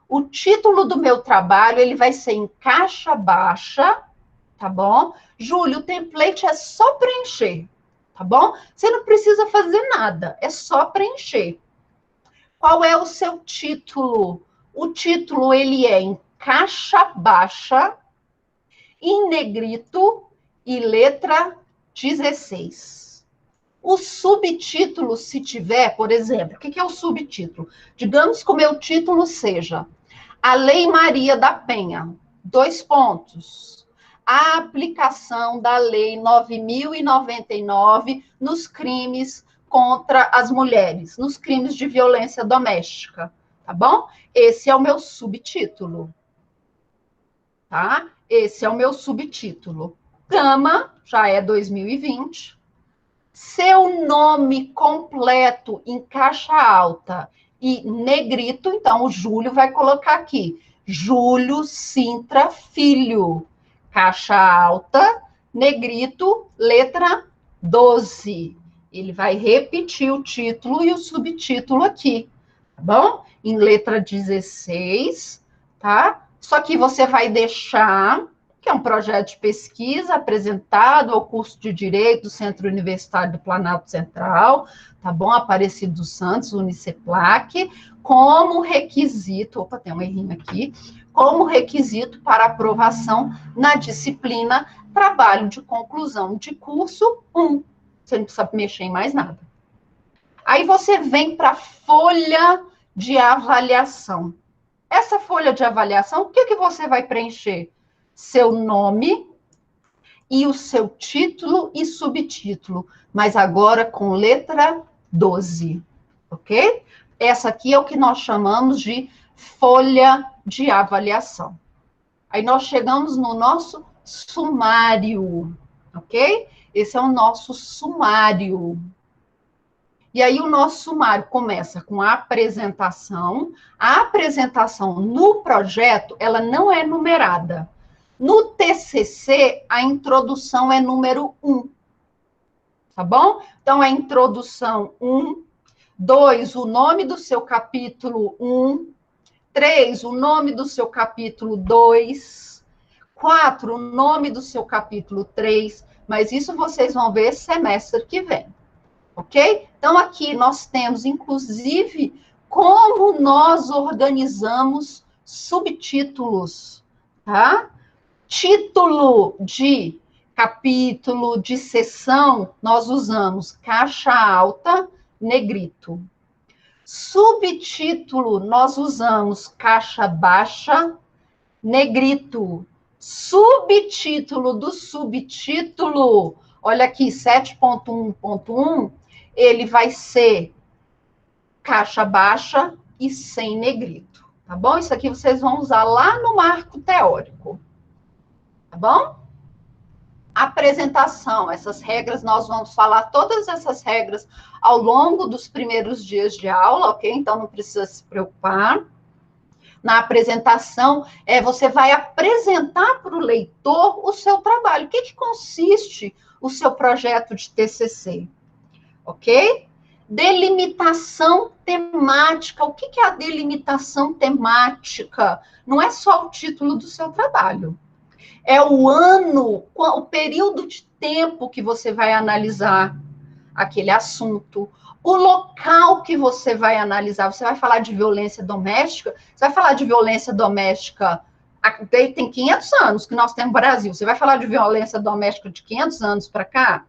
o título do meu trabalho, ele vai ser em caixa baixa, tá bom? Júlio, o template é só preencher, tá bom? Você não precisa fazer nada, é só preencher. Qual é o seu título? O título, ele é em caixa baixa, em negrito e letra 16. O subtítulo, se tiver, por exemplo, o que é o subtítulo? Digamos que o meu título seja A Lei Maria da Penha, 2 pontos. A aplicação da Lei 9.099 nos crimes contra as mulheres, nos crimes de violência doméstica, tá bom? Esse é o meu subtítulo, tá? Esse é o meu subtítulo. Gama, já é 2020. Seu nome completo em caixa alta e negrito, então o Júlio vai colocar aqui, Júlio Sintra Filho, caixa alta, negrito, letra 12. Ele vai repetir o título e o subtítulo aqui, tá bom? Em letra 16, tá? Só que você vai deixar, que é um projeto de pesquisa apresentado ao curso de Direito do Centro Universitário do Planalto Central, tá bom? Aparecido dos Santos, Uniceplac, como requisito, opa, tem um errinho aqui, como requisito para aprovação na disciplina Trabalho de Conclusão de Curso 1. Você não precisa mexer em mais nada. Aí você vem para a folha de avaliação. Essa folha de avaliação, o que você vai preencher? Seu nome e o seu título e subtítulo, mas agora com letra 12, ok? Essa aqui é o que nós chamamos de folha de avaliação. Aí nós chegamos no nosso sumário, ok? Esse é o nosso sumário. E aí o nosso sumário começa com a apresentação. A apresentação no projeto, ela não é numerada. No TCC, a introdução é número 1. Tá bom? Então, a introdução 1. 2, o nome do seu capítulo 1. 3, o nome do seu capítulo 2. 4, o nome do seu capítulo 3. Mas isso vocês vão ver semestre que vem. Ok? Então, aqui nós temos, inclusive, como nós organizamos subtítulos, tá? Título de capítulo, de seção, nós usamos caixa alta, negrito. Subtítulo, nós usamos caixa baixa, negrito. Subtítulo do subtítulo, olha aqui, 7.1.1, ele vai ser caixa baixa e sem negrito, tá bom? Isso aqui vocês vão usar lá no marco teórico, tá bom? Apresentação, essas regras, nós vamos falar todas essas regras ao longo dos primeiros dias de aula, ok? Então, não precisa se preocupar. Na apresentação, você vai apresentar para o leitor o seu trabalho. O que consiste o seu projeto de TCC? Ok? Delimitação temática. O que é a delimitação temática? Não é só o título do seu trabalho. É o ano, o período de tempo que você vai analisar aquele assunto, o local que você vai analisar. Você vai falar de violência doméstica? Você vai falar de violência doméstica Tem 500 anos que nós temos no Brasil. Você vai falar de violência doméstica de 500 anos para cá?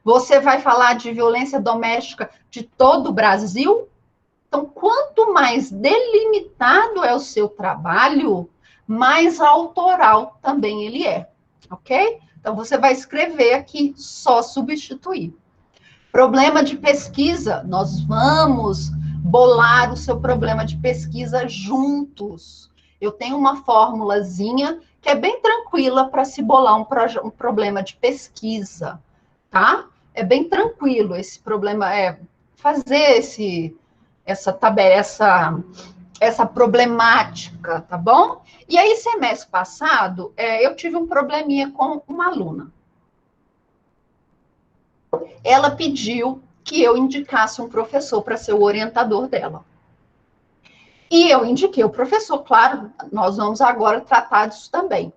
Você vai falar de violência doméstica de todo o Brasil? Então, quanto mais delimitado é o seu trabalho, mais autoral também ele é, ok? Então, você vai escrever aqui, só substituir. Problema de pesquisa, nós vamos bolar o seu problema de pesquisa juntos. Eu tenho uma formulazinha que é bem tranquila para se bolar um problema de pesquisa, tá? É bem tranquilo esse problema, fazer essa problemática, tá bom? E aí, semestre passado, eu tive um probleminha com uma aluna. Ela pediu que eu indicasse um professor para ser o orientador dela. E eu indiquei o professor, claro, nós vamos agora tratar disso também.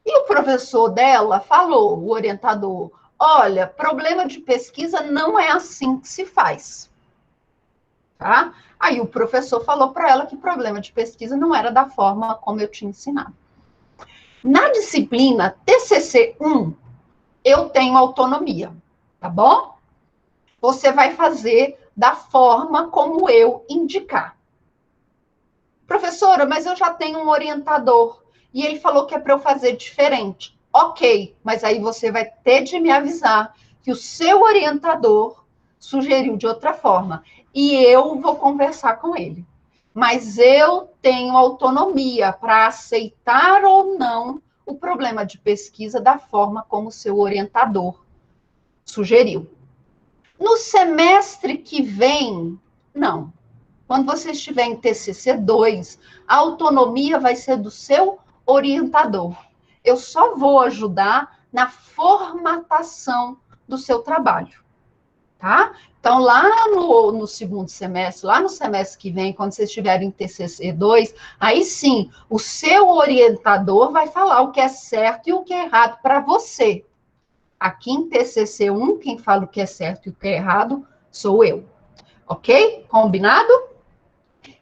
E o professor dela falou, o orientador, olha, problema de pesquisa não é assim que se faz. Tá? Aí o professor falou para ela que problema de pesquisa não era da forma como eu tinha ensinado. Na disciplina TCC1, eu tenho autonomia, tá bom? Você vai fazer da forma como eu indicar. Professora, mas eu já tenho um orientador e ele falou que é para eu fazer diferente. Ok, mas aí você vai ter de me avisar que o seu orientador sugeriu de outra forma e eu vou conversar com ele. Mas eu tenho autonomia para aceitar ou não o problema de pesquisa da forma como o seu orientador sugeriu. No semestre que vem, não. Quando você estiver em TCC2, a autonomia vai ser do seu orientador. Eu só vou ajudar na formatação do seu trabalho, tá? Então, lá no segundo semestre, lá no semestre que vem, quando vocês estiverem em TCC2, aí sim, o seu orientador vai falar o que é certo e o que é errado para você. Aqui em TCC1, quem fala o que é certo e o que é errado sou eu. Ok? Combinado?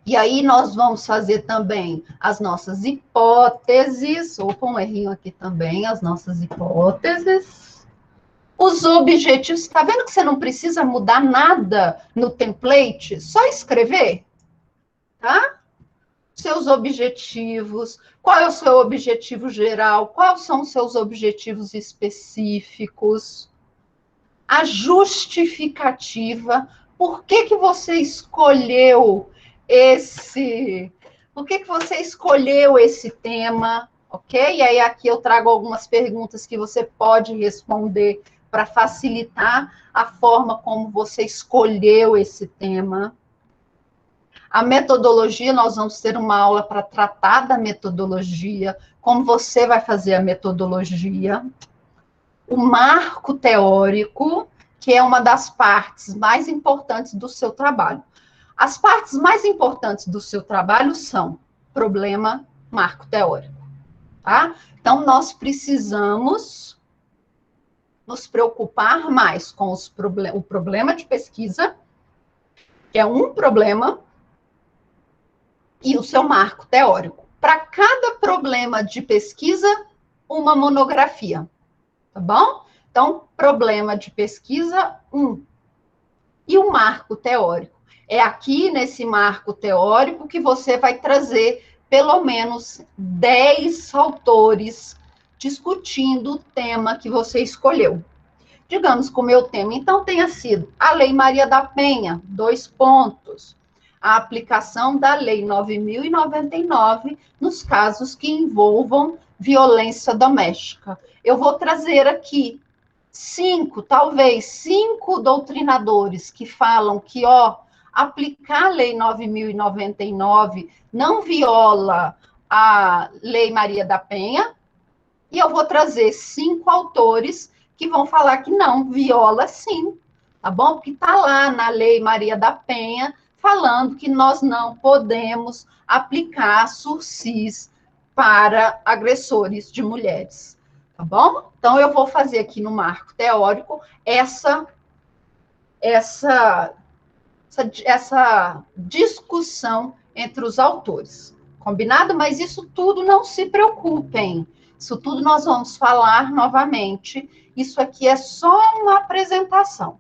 E aí nós vamos fazer também as nossas hipóteses. Opa, um errinho aqui também, as nossas hipóteses. Os objetivos, está vendo que você não precisa mudar nada no template? Só escrever, tá? Seus objetivos, qual é o seu objetivo geral, quais são os seus objetivos específicos, a justificativa, por que você escolheu por que você escolheu esse tema, ok? E aí aqui eu trago algumas perguntas que você pode responder para facilitar a forma como você escolheu esse tema. A metodologia, nós vamos ter uma aula para tratar da metodologia, como você vai fazer a metodologia. O marco teórico, que é uma das partes mais importantes do seu trabalho. As partes mais importantes do seu trabalho são problema, marco teórico, tá? Então, nós precisamos nos preocupar mais com o problema de pesquisa, que é um problema, e o seu marco teórico. Para cada problema de pesquisa, uma monografia, tá bom? Então, problema de pesquisa, 1. E o marco teórico? É aqui, nesse marco teórico, que você vai trazer pelo menos 10 autores discutindo o tema que você escolheu. Digamos que o meu tema, então, tenha sido a Lei Maria da Penha, 2 pontos. A aplicação da Lei 9.099 nos casos que envolvam violência doméstica. Eu vou trazer aqui 5 doutrinadores que falam que, aplicar a Lei 9.099 não viola a Lei Maria da Penha, e eu vou trazer 5 autores que vão falar que não, viola sim, tá bom? Porque está lá na Lei Maria da Penha falando que nós não podemos aplicar sursis para agressores de mulheres, tá bom? Então, eu vou fazer aqui no marco teórico essa discussão entre os autores. Combinado? Mas isso tudo não se preocupem. Isso tudo nós vamos falar novamente. Isso aqui é só uma apresentação,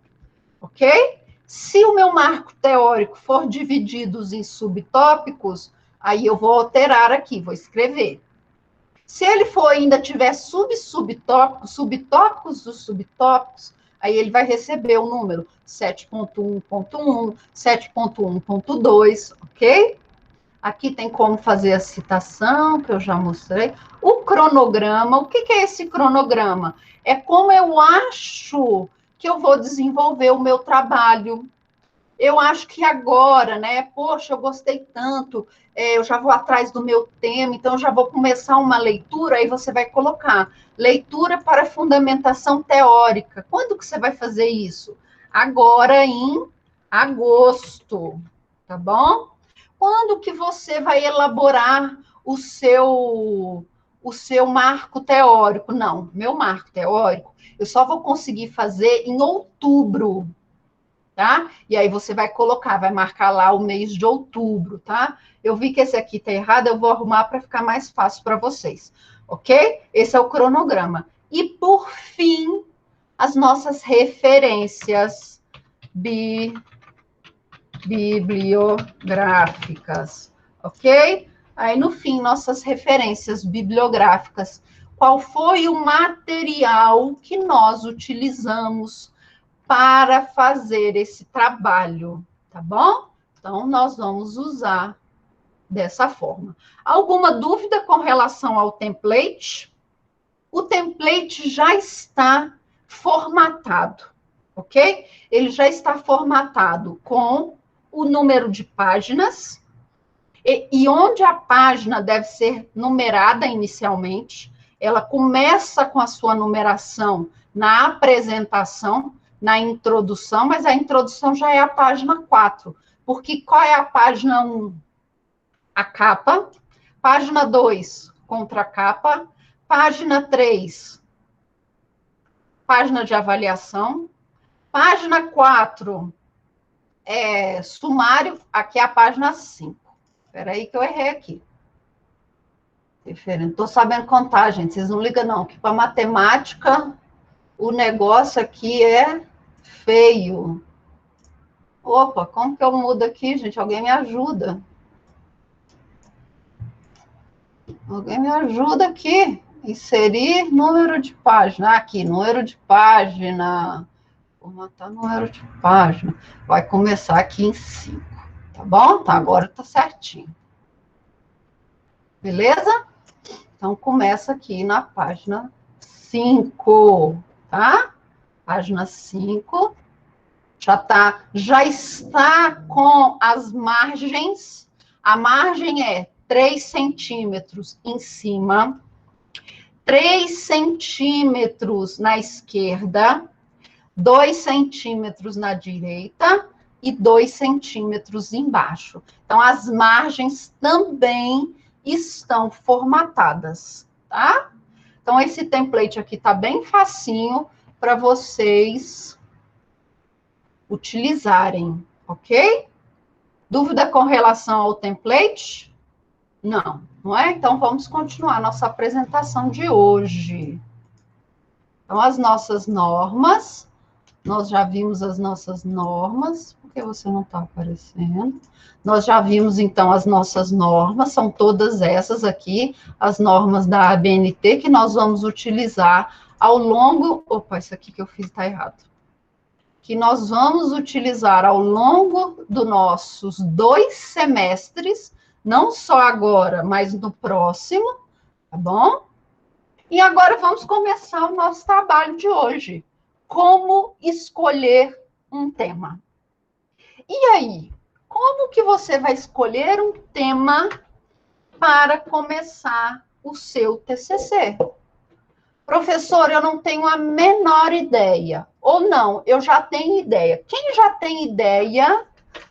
ok? Se o meu marco teórico for dividido em subtópicos, aí eu vou alterar aqui, vou escrever. Se ele for ainda tiver subtópicos, subtópicos dos subtópicos, aí ele vai receber o número 7.1.1, 7.1.2, ok? Aqui tem como fazer a citação, que eu já mostrei. O cronograma, o que é esse cronograma? É como eu acho que eu vou desenvolver o meu trabalho. Eu acho que agora, né? Poxa, eu gostei tanto, eu já vou atrás do meu tema, então já vou começar uma leitura, aí você vai colocar leitura para fundamentação teórica. Quando que você vai fazer isso? Agora em agosto, tá bom? Quando que você vai elaborar o seu marco teórico? Não, meu marco teórico, eu só vou conseguir fazer em outubro, tá? E aí você vai colocar, vai marcar lá o mês de outubro, tá? Eu vi que esse aqui tá errado, eu vou arrumar para ficar mais fácil para vocês, ok? Esse é o cronograma. E, por fim, as nossas referências bibliográficas, ok? Aí, no fim, nossas referências bibliográficas. Qual foi o material que nós utilizamos para fazer esse trabalho, tá bom? Então, nós vamos usar dessa forma. Alguma dúvida com relação ao template? O template já está formatado, ok? Ele já está formatado com o número de páginas e onde a página deve ser numerada inicialmente. Ela começa com a sua numeração na apresentação, na introdução, mas a introdução já é a página 4. Porque qual é a página 1? A capa. Página 2, contracapa. Página 3, página de avaliação. Página 4, sumário. Aqui é a página 5. Espera aí que eu errei aqui. Diferente. Estou sabendo contar, gente. Vocês não ligam, não. Que para matemática, o negócio aqui é feio. Opa, como que eu mudo aqui, gente? Alguém me ajuda. Alguém me ajuda aqui. Inserir número de página. Aqui, número de página. Vou matar número de página. Vai começar aqui em 5. Tá bom? Tá, agora tá certinho. Beleza? Então, começa aqui na página 5, tá? Página 5. Já está com as margens. A margem é 3 centímetros em cima, 3 centímetros na esquerda, 2 centímetros na direita e 2 centímetros embaixo. Então, as margens também estão formatadas, tá? Então, esse template aqui tá bem facinho para vocês utilizarem, ok? Dúvida com relação ao template? Não, não é? Então, vamos continuar nossa apresentação de hoje. Então, as nossas normas, nós já vimos as nossas normas, por que você não está aparecendo? Nós já vimos, então, as nossas normas, são todas essas aqui, as normas da ABNT, que nós vamos utilizar ao longo... Opa, isso aqui que eu fiz está errado. Que nós vamos utilizar ao longo dos nossos 2 semestres, não só agora, mas no próximo, tá bom? E agora vamos começar o nosso trabalho de hoje. Como escolher um tema. E aí, como que você vai escolher um tema para começar o seu TCC? Professor, eu não tenho a menor ideia. Ou não, eu já tenho ideia. Quem já tem ideia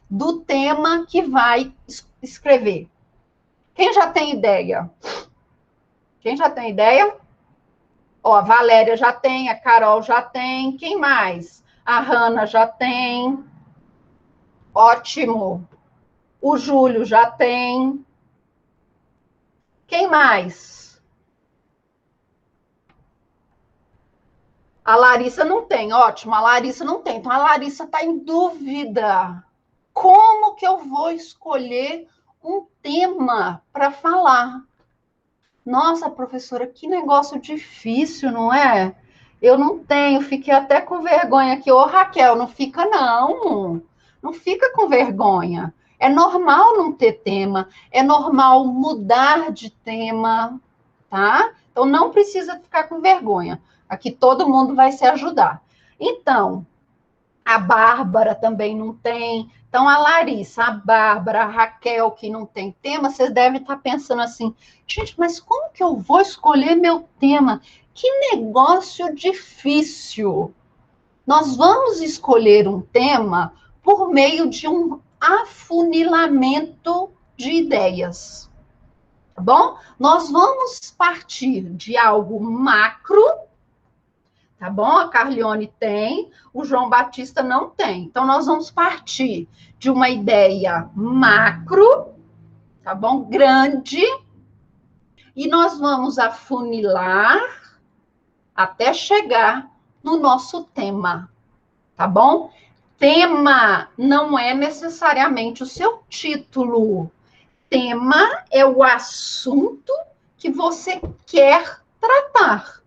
do tema que vai escrever? Quem já tem ideia? Quem já tem ideia? Ó, a Valéria já tem, a Carol já tem. Quem mais? A Hanna já tem. Ótimo. O Júlio já tem. Quem mais? A Larissa não tem, ótimo, a Larissa não tem. Então, a Larissa está em dúvida. Como que eu vou escolher um tema para falar? Nossa, professora, que negócio difícil, não é? Eu não tenho, fiquei até com vergonha aqui. Ô, Raquel, não fica não. Não fica com vergonha. É normal não ter tema, é normal mudar de tema, tá? Então não precisa ficar com vergonha. Aqui todo mundo vai se ajudar. Então, a Bárbara também não tem. Então, a Larissa, a Bárbara, a Raquel, que não tem tema, vocês devem estar pensando assim, gente, mas como que eu vou escolher meu tema? Que negócio difícil. Nós vamos escolher um tema por meio de um afunilamento de ideias, tá bom? Nós vamos partir de algo macro, tá bom? A Carlione tem, o João Batista não tem. Então, nós vamos partir de uma ideia macro, tá bom? Grande, e nós vamos afunilar até chegar no nosso tema, tá bom? Tema não é necessariamente o seu título. Tema é o assunto que você quer tratar,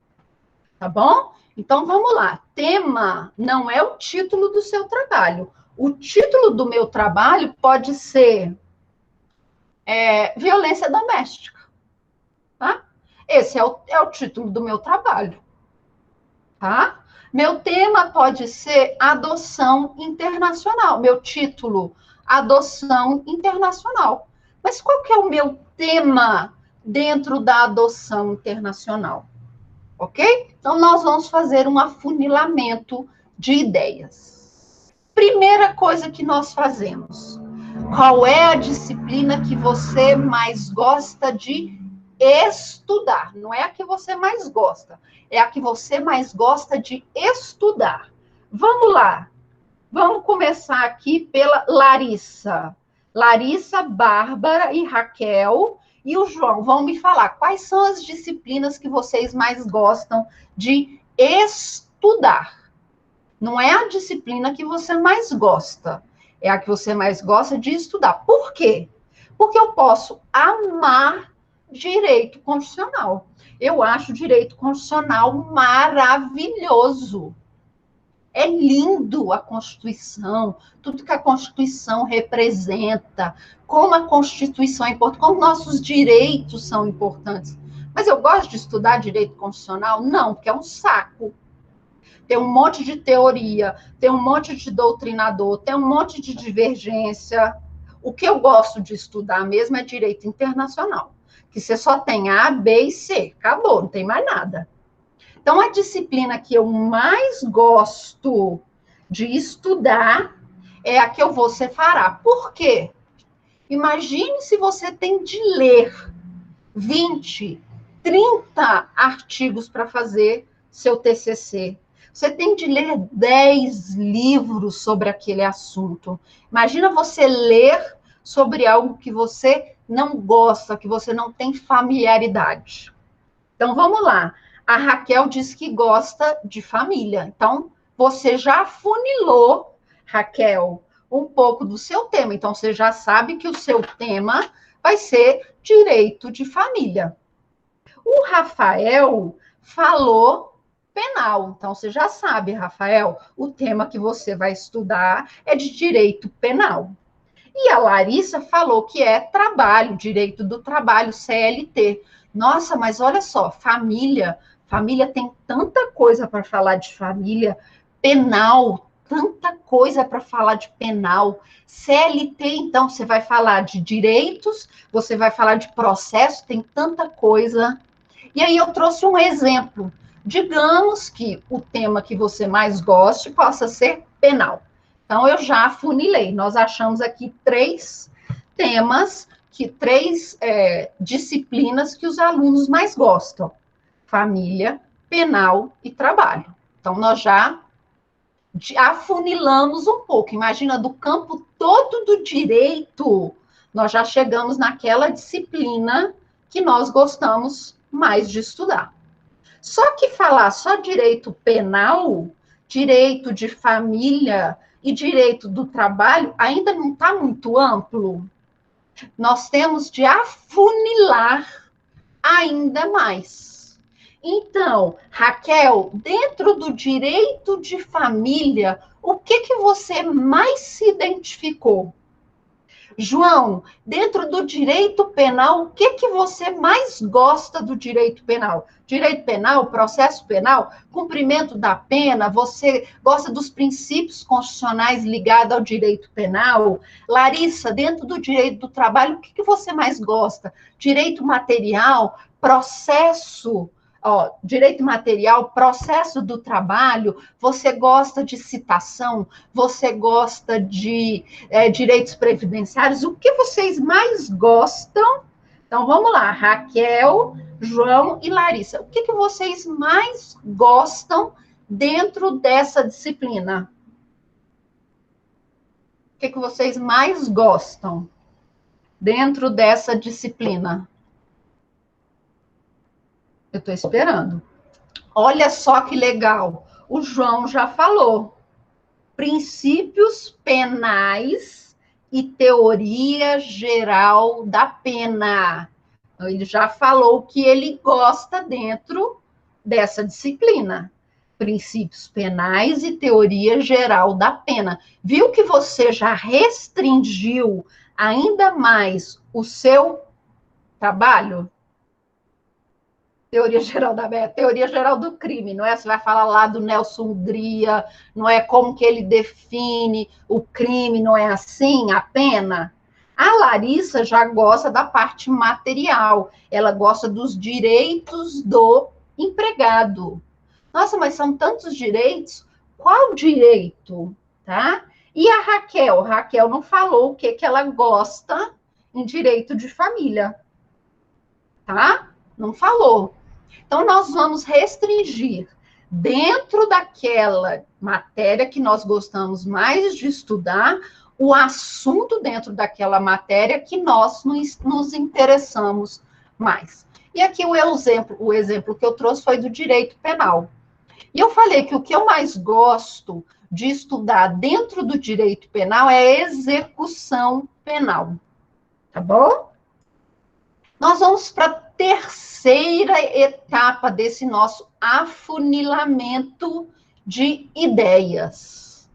tá bom? Então, vamos lá. Tema não é o título do seu trabalho. O título do meu trabalho pode ser violência doméstica, tá? Esse é o título do meu trabalho, tá? Meu tema pode ser adoção internacional. Meu título, adoção internacional. Mas qual que é o meu tema dentro da adoção internacional? Ok? Então, nós vamos fazer um afunilamento de ideias. Primeira coisa que nós fazemos. Qual é a disciplina que você mais gosta de estudar? Não é a que você mais gosta, é a que você mais gosta de estudar. Vamos lá. Vamos começar aqui pela Larissa. Larissa, Bárbara e Raquel e o João vão me falar quais são as disciplinas que vocês mais gostam de estudar. Não é a disciplina que você mais gosta, é a que você mais gosta de estudar. Por quê? Porque eu posso amar direito constitucional. Eu acho direito constitucional maravilhoso. É lindo a Constituição, tudo que a Constituição representa, como a Constituição é importante, como nossos direitos são importantes. Mas eu gosto de estudar direito constitucional? Não, porque é um saco. Tem um monte de teoria, tem um monte de doutrinador, tem um monte de divergência. O que eu gosto de estudar mesmo é direito internacional, que você só tem A, B e C. Acabou, não tem mais nada. Então, a disciplina que eu mais gosto de estudar é a que eu vou separar. Por quê? Imagine se você tem de ler 20, 30 artigos para fazer seu TCC. Você tem de ler 10 livros sobre aquele assunto. Imagina você ler sobre algo que você não gosta, que você não tem familiaridade. Então, vamos lá. A Raquel diz que gosta de família. Então, você já afunilou, Raquel, um pouco do seu tema. Então, você já sabe que o seu tema vai ser direito de família. O Rafael falou penal. Então, você já sabe, Rafael, o tema que você vai estudar é de direito penal. E a Larissa falou que é trabalho, direito do trabalho, CLT. Nossa, mas olha só, família tem tanta coisa para falar de família, penal, tanta coisa para falar de penal. CLT, então, você vai falar de direitos, você vai falar de processo, tem tanta coisa. E aí eu trouxe um exemplo. Digamos que o tema que você mais goste possa ser penal. Então, eu já afunilei. Nós achamos aqui três temas, três disciplinas que os alunos mais gostam: família, penal e trabalho. Então, nós já afunilamos um pouco. Imagina, do campo todo do direito, nós já chegamos naquela disciplina que nós gostamos mais de estudar. Só que falar só direito penal, direito de família e direito do trabalho ainda não está muito amplo. Nós temos de afunilar ainda mais. Então, Raquel, dentro do direito de família, o que você mais se identificou? João, dentro do direito penal, o que você mais gosta do direito penal? Direito penal, processo penal, cumprimento da pena, você gosta dos princípios constitucionais ligados ao direito penal? Larissa, dentro do direito do trabalho, o que você mais gosta? Direito material, processo, direito material, processo do trabalho, você gosta de citação, você gosta de direitos previdenciários, o que vocês mais gostam? Então, vamos lá, Raquel, João e Larissa, o que vocês mais gostam dentro dessa disciplina? O que vocês mais gostam dentro dessa disciplina? Eu estou esperando. Olha só que legal. O João já falou. Princípios penais e teoria geral da pena. Então, ele já falou que ele gosta dentro dessa disciplina. Princípios penais e teoria geral da pena. Viu que você já restringiu ainda mais o seu trabalho? Teoria geral do crime, não é? Você vai falar lá do Nelson Hungria, não é como que ele define o crime, não é assim, a pena? A Larissa já gosta da parte material, ela gosta dos direitos do empregado. Nossa, mas são tantos direitos, qual direito, tá? E a Raquel? Raquel não falou o que ela gosta em direito de família, tá? Não falou. Então, nós vamos restringir dentro daquela matéria que nós gostamos mais de estudar, o assunto dentro daquela matéria que nós nos interessamos mais. E aqui o exemplo que eu trouxe foi do direito penal. E eu falei que o que eu mais gosto de estudar dentro do direito penal é a execução penal. Tá bom? Nós vamos para a terceira etapa desse nosso afunilamento de ideias.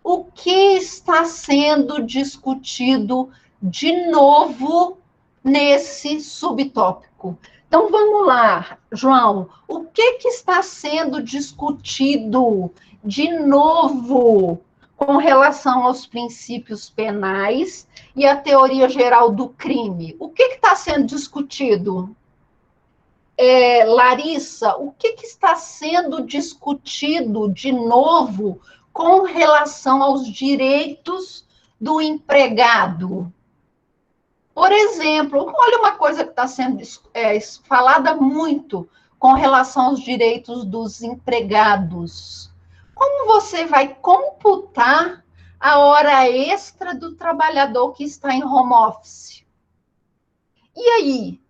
O que está sendo discutido de novo nesse subtópico? Então, vamos lá, João. O que está sendo discutido de novo com relação aos princípios penais e a teoria geral do crime? O que está sendo discutido? Larissa, o que está sendo discutido de novo com relação aos direitos do empregado? Por exemplo, olha uma coisa que está sendo falada muito com relação aos direitos dos empregados. Como você vai computar a hora extra do trabalhador que está em home office? E aí?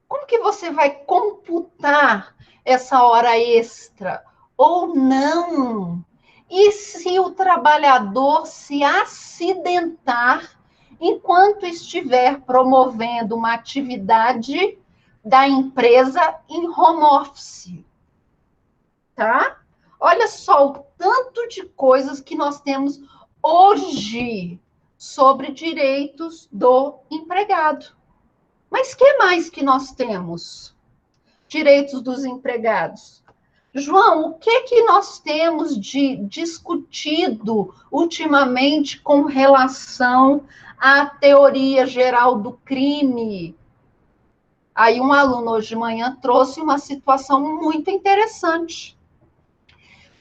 Como que você vai computar essa hora extra? Ou não? E se o trabalhador se acidentar enquanto estiver promovendo uma atividade da empresa em home office? Tá? Olha só o tanto de coisas que nós temos hoje sobre direitos do empregado. Mas que mais que nós temos? Direitos dos empregados. João, o que nós temos de discutido ultimamente com relação à teoria geral do crime? Aí um aluno hoje de manhã trouxe uma situação muito interessante.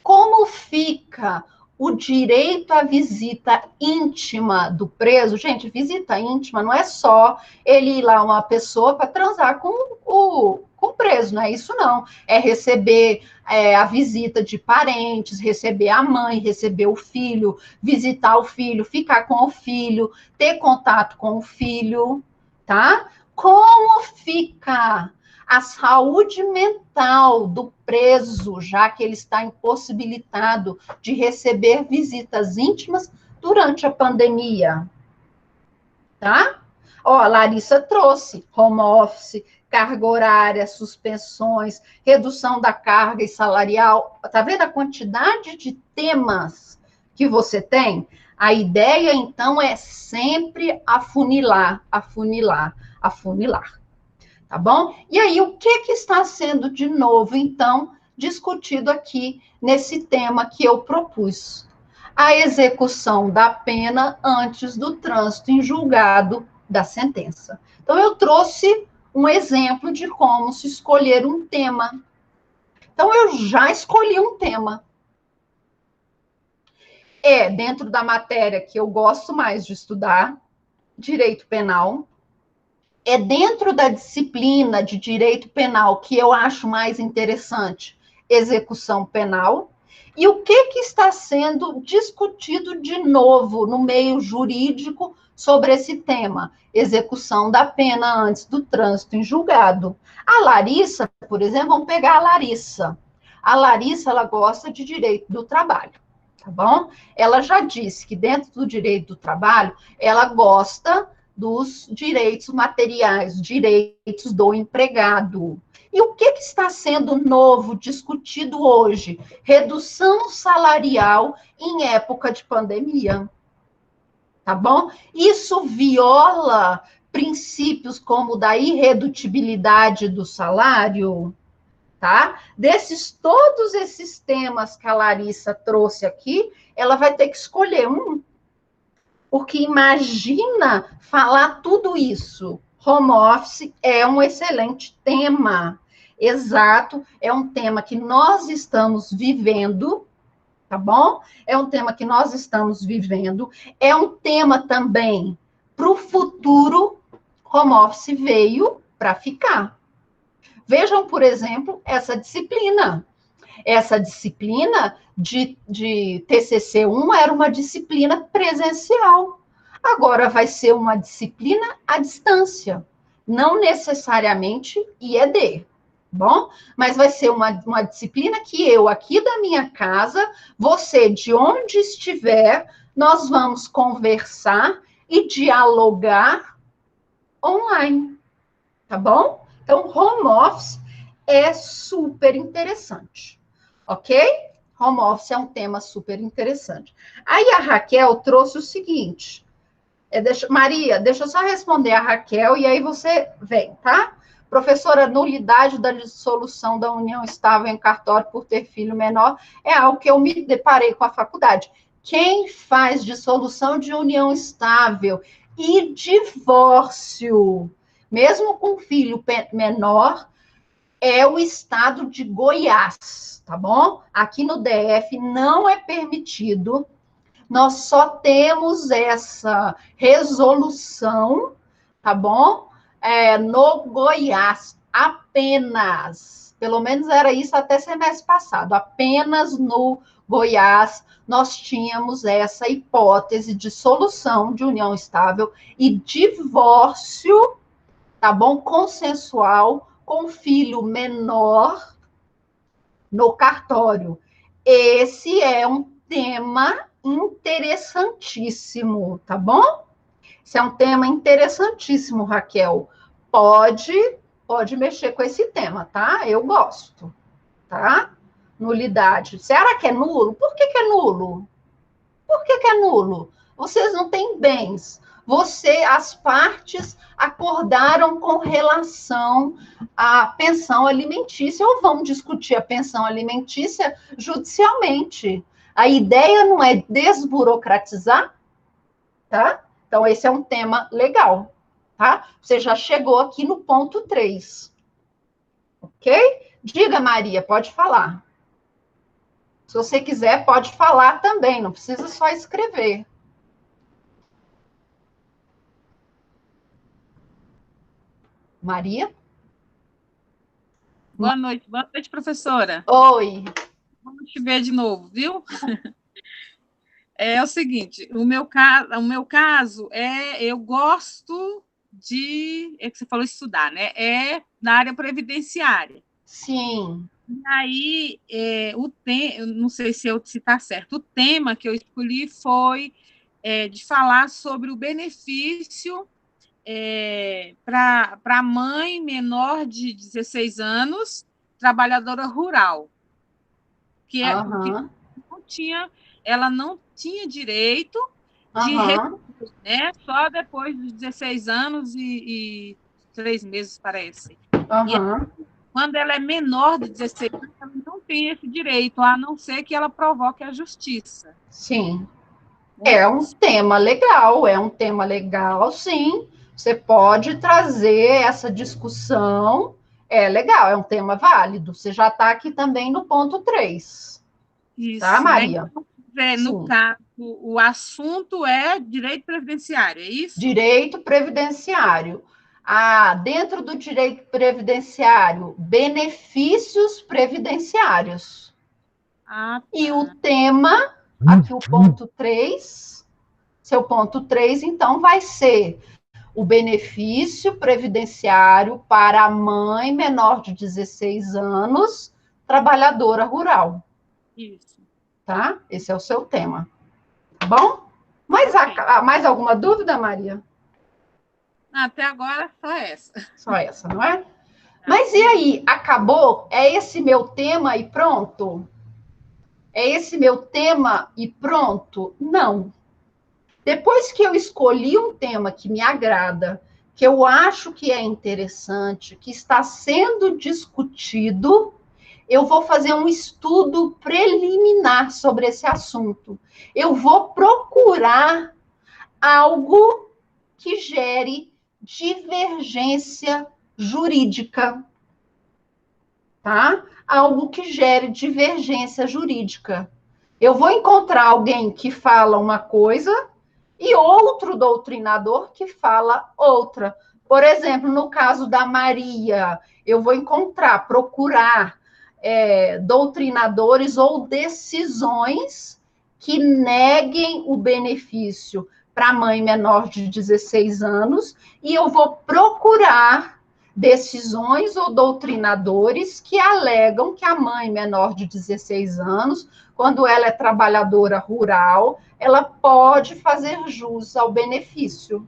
Como fica o direito à visita íntima do preso? Gente, visita íntima não é só ele ir lá, uma pessoa, para transar com o preso, não é isso não. É receber a visita de parentes, receber a mãe, receber o filho, visitar o filho, ficar com o filho, ter contato com o filho, tá? Como fica a saúde mental do preso, já que ele está impossibilitado de receber visitas íntimas durante a pandemia? Tá? Ó, a Larissa trouxe home office, carga horária, suspensões, redução da carga e salarial. Tá vendo a quantidade de temas que você tem? A ideia, então, é sempre afunilar, afunilar, afunilar. Tá bom? E aí, o que está sendo de novo, então, discutido aqui nesse tema que eu propus? A execução da pena antes do trânsito em julgado da sentença. Então, eu trouxe um exemplo de como se escolher um tema. Então, eu já escolhi um tema. É dentro da matéria que eu gosto mais de estudar, direito penal. É dentro da disciplina de direito penal que eu acho mais interessante, execução penal. E o que está sendo discutido de novo no meio jurídico sobre esse tema? Execução da pena antes do trânsito em julgado. A Larissa, por exemplo, vamos pegar a Larissa. A Larissa, ela gosta de direito do trabalho, tá bom? Ela já disse que dentro do direito do trabalho, ela gosta dos direitos materiais, direitos do empregado. E o que está sendo novo, discutido hoje? Redução salarial em época de pandemia. Tá bom? Isso viola princípios como da irredutibilidade do salário, tá? Todos esses temas que a Larissa trouxe aqui, ela vai ter que escolher um. Porque imagina falar tudo isso. Home office é um excelente tema. Exato, é um tema que nós estamos vivendo, tá bom? É um tema que nós estamos vivendo. É um tema também para o futuro. Home office veio para ficar. Vejam, por exemplo, essa disciplina. Essa disciplina de TCC1 era uma disciplina presencial. Agora vai ser uma disciplina à distância, não necessariamente IED, bom? Mas vai ser uma disciplina que eu, aqui da minha casa, você, de onde estiver, nós vamos conversar e dialogar online, tá bom? Então, home office é super interessante, ok? Home office é um tema super interessante. Aí a Raquel trouxe o seguinte, Maria, deixa eu só responder a Raquel e aí você vem, tá? Professora, nulidade da dissolução da união estável em cartório por ter filho menor é algo que eu me deparei com a faculdade. Quem faz dissolução de união estável e divórcio, mesmo com filho menor, é o estado de Goiás, tá bom? Aqui no DF não é permitido. Nós só temos essa resolução, tá bom? No Goiás, apenas. Pelo menos era isso até semestre passado. Apenas no Goiás nós tínhamos essa hipótese de solução de união estável e divórcio, tá bom? Consensual com filho menor no cartório. Esse é um tema interessantíssimo, tá bom? Esse é um tema interessantíssimo, Raquel. Pode mexer com esse tema, tá? Eu gosto, tá? Nulidade. Será que é nulo? Por que é nulo? Por que é nulo? Vocês não têm bens. As partes acordaram com relação à pensão alimentícia, ou vão discutir a pensão alimentícia judicialmente. A ideia não é desburocratizar, tá? Então, esse é um tema legal, tá? Você já chegou aqui no ponto 3. Ok? Diga, Maria, pode falar. Se você quiser, pode falar também, não precisa só escrever. Maria? Boa noite, professora. Oi. Vamos te ver de novo, viu? É o seguinte, o meu caso é, eu gosto é que você falou estudar, né? É na área previdenciária. Sim. E aí, eu não sei se está certo, o tema que eu escolhi foi de falar sobre o benefício para a mãe menor de 16 anos, trabalhadora rural, que Aham. ela não tinha direito de Aham. né, só depois dos 16 anos e 3 meses, parece. E Aham. quando ela é menor de 16 anos, ela não tem esse direito, a não ser que ela provoque a justiça. Sim. Né? É um tema legal, sim. Você pode trazer essa discussão. É legal, é um tema válido. Você já está aqui também no ponto 3, tá, Isso, né? Maria? Então, no Sim. caso, o assunto é direito previdenciário, é isso? Direito previdenciário. Ah, dentro do direito previdenciário, benefícios previdenciários. Ah, E o tá. tema, aqui o ponto 3, seu ponto 3, então, vai ser o benefício previdenciário para a mãe menor de 16 anos, trabalhadora rural. Isso. Tá? Esse é o seu tema. Tá bom? Ok. Mais alguma dúvida, Maria? Até agora, só essa. Só essa, não é? Tá. Mas e aí? Acabou? É esse meu tema e pronto? É esse meu tema e pronto? Não. Depois que eu escolhi um tema que me agrada, que eu acho que é interessante, que está sendo discutido, eu vou fazer um estudo preliminar sobre esse assunto. Eu vou procurar algo que gere divergência jurídica, tá? Algo que gere divergência jurídica. Eu vou encontrar alguém que fala uma coisa e outro doutrinador que fala outra. Por exemplo, no caso da Maria, eu vou procurar doutrinadores ou decisões que neguem o benefício para a mãe menor de 16 anos, e eu vou procurar decisões ou doutrinadores que alegam que a mãe menor de 16 anos, quando ela é trabalhadora rural, ela pode fazer jus ao benefício,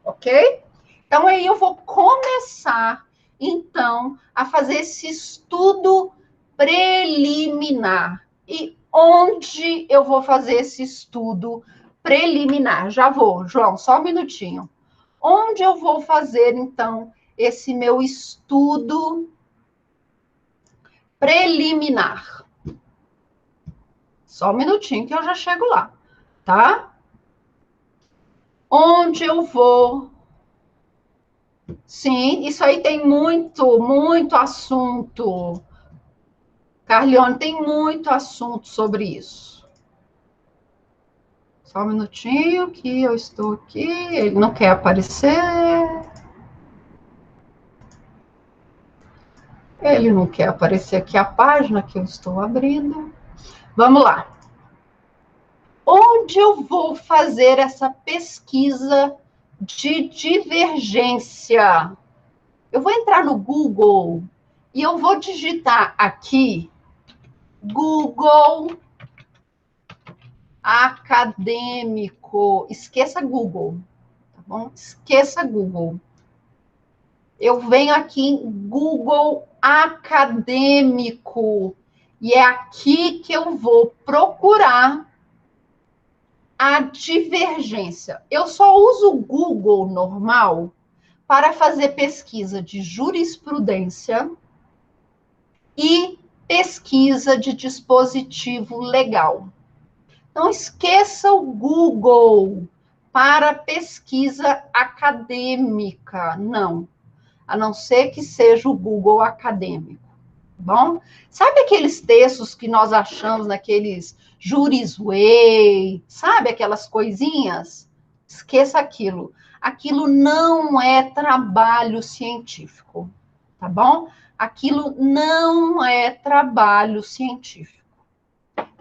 ok? Então, aí eu vou começar, então, a fazer esse estudo preliminar. E onde eu vou fazer esse estudo preliminar? Já vou, João, só um minutinho. Onde eu vou fazer, então, esse meu estudo preliminar? Só um minutinho que eu já chego lá, tá? Onde eu vou? Sim, isso aí tem muito, muito assunto. Carlione, tem muito assunto sobre isso. Só um minutinho que eu estou aqui. Ele não quer aparecer. Ele não quer aparecer aqui a página que eu estou abrindo. Vamos lá. Onde eu vou fazer essa pesquisa de divergência? Eu vou entrar no Google e eu vou digitar aqui Google acadêmico. Esqueça Google, tá bom? Esqueça Google. Eu venho aqui em Google acadêmico e é aqui que eu vou procurar a divergência. Eu só uso o Google normal para fazer pesquisa de jurisprudência e pesquisa de dispositivo legal. Não esqueça o Google para pesquisa acadêmica, não. A não ser que seja o Google acadêmico, tá bom? Sabe aqueles textos que nós achamos naqueles Jurisway, sabe aquelas coisinhas? Esqueça aquilo. Aquilo não é trabalho científico, tá bom? Aquilo não é trabalho científico,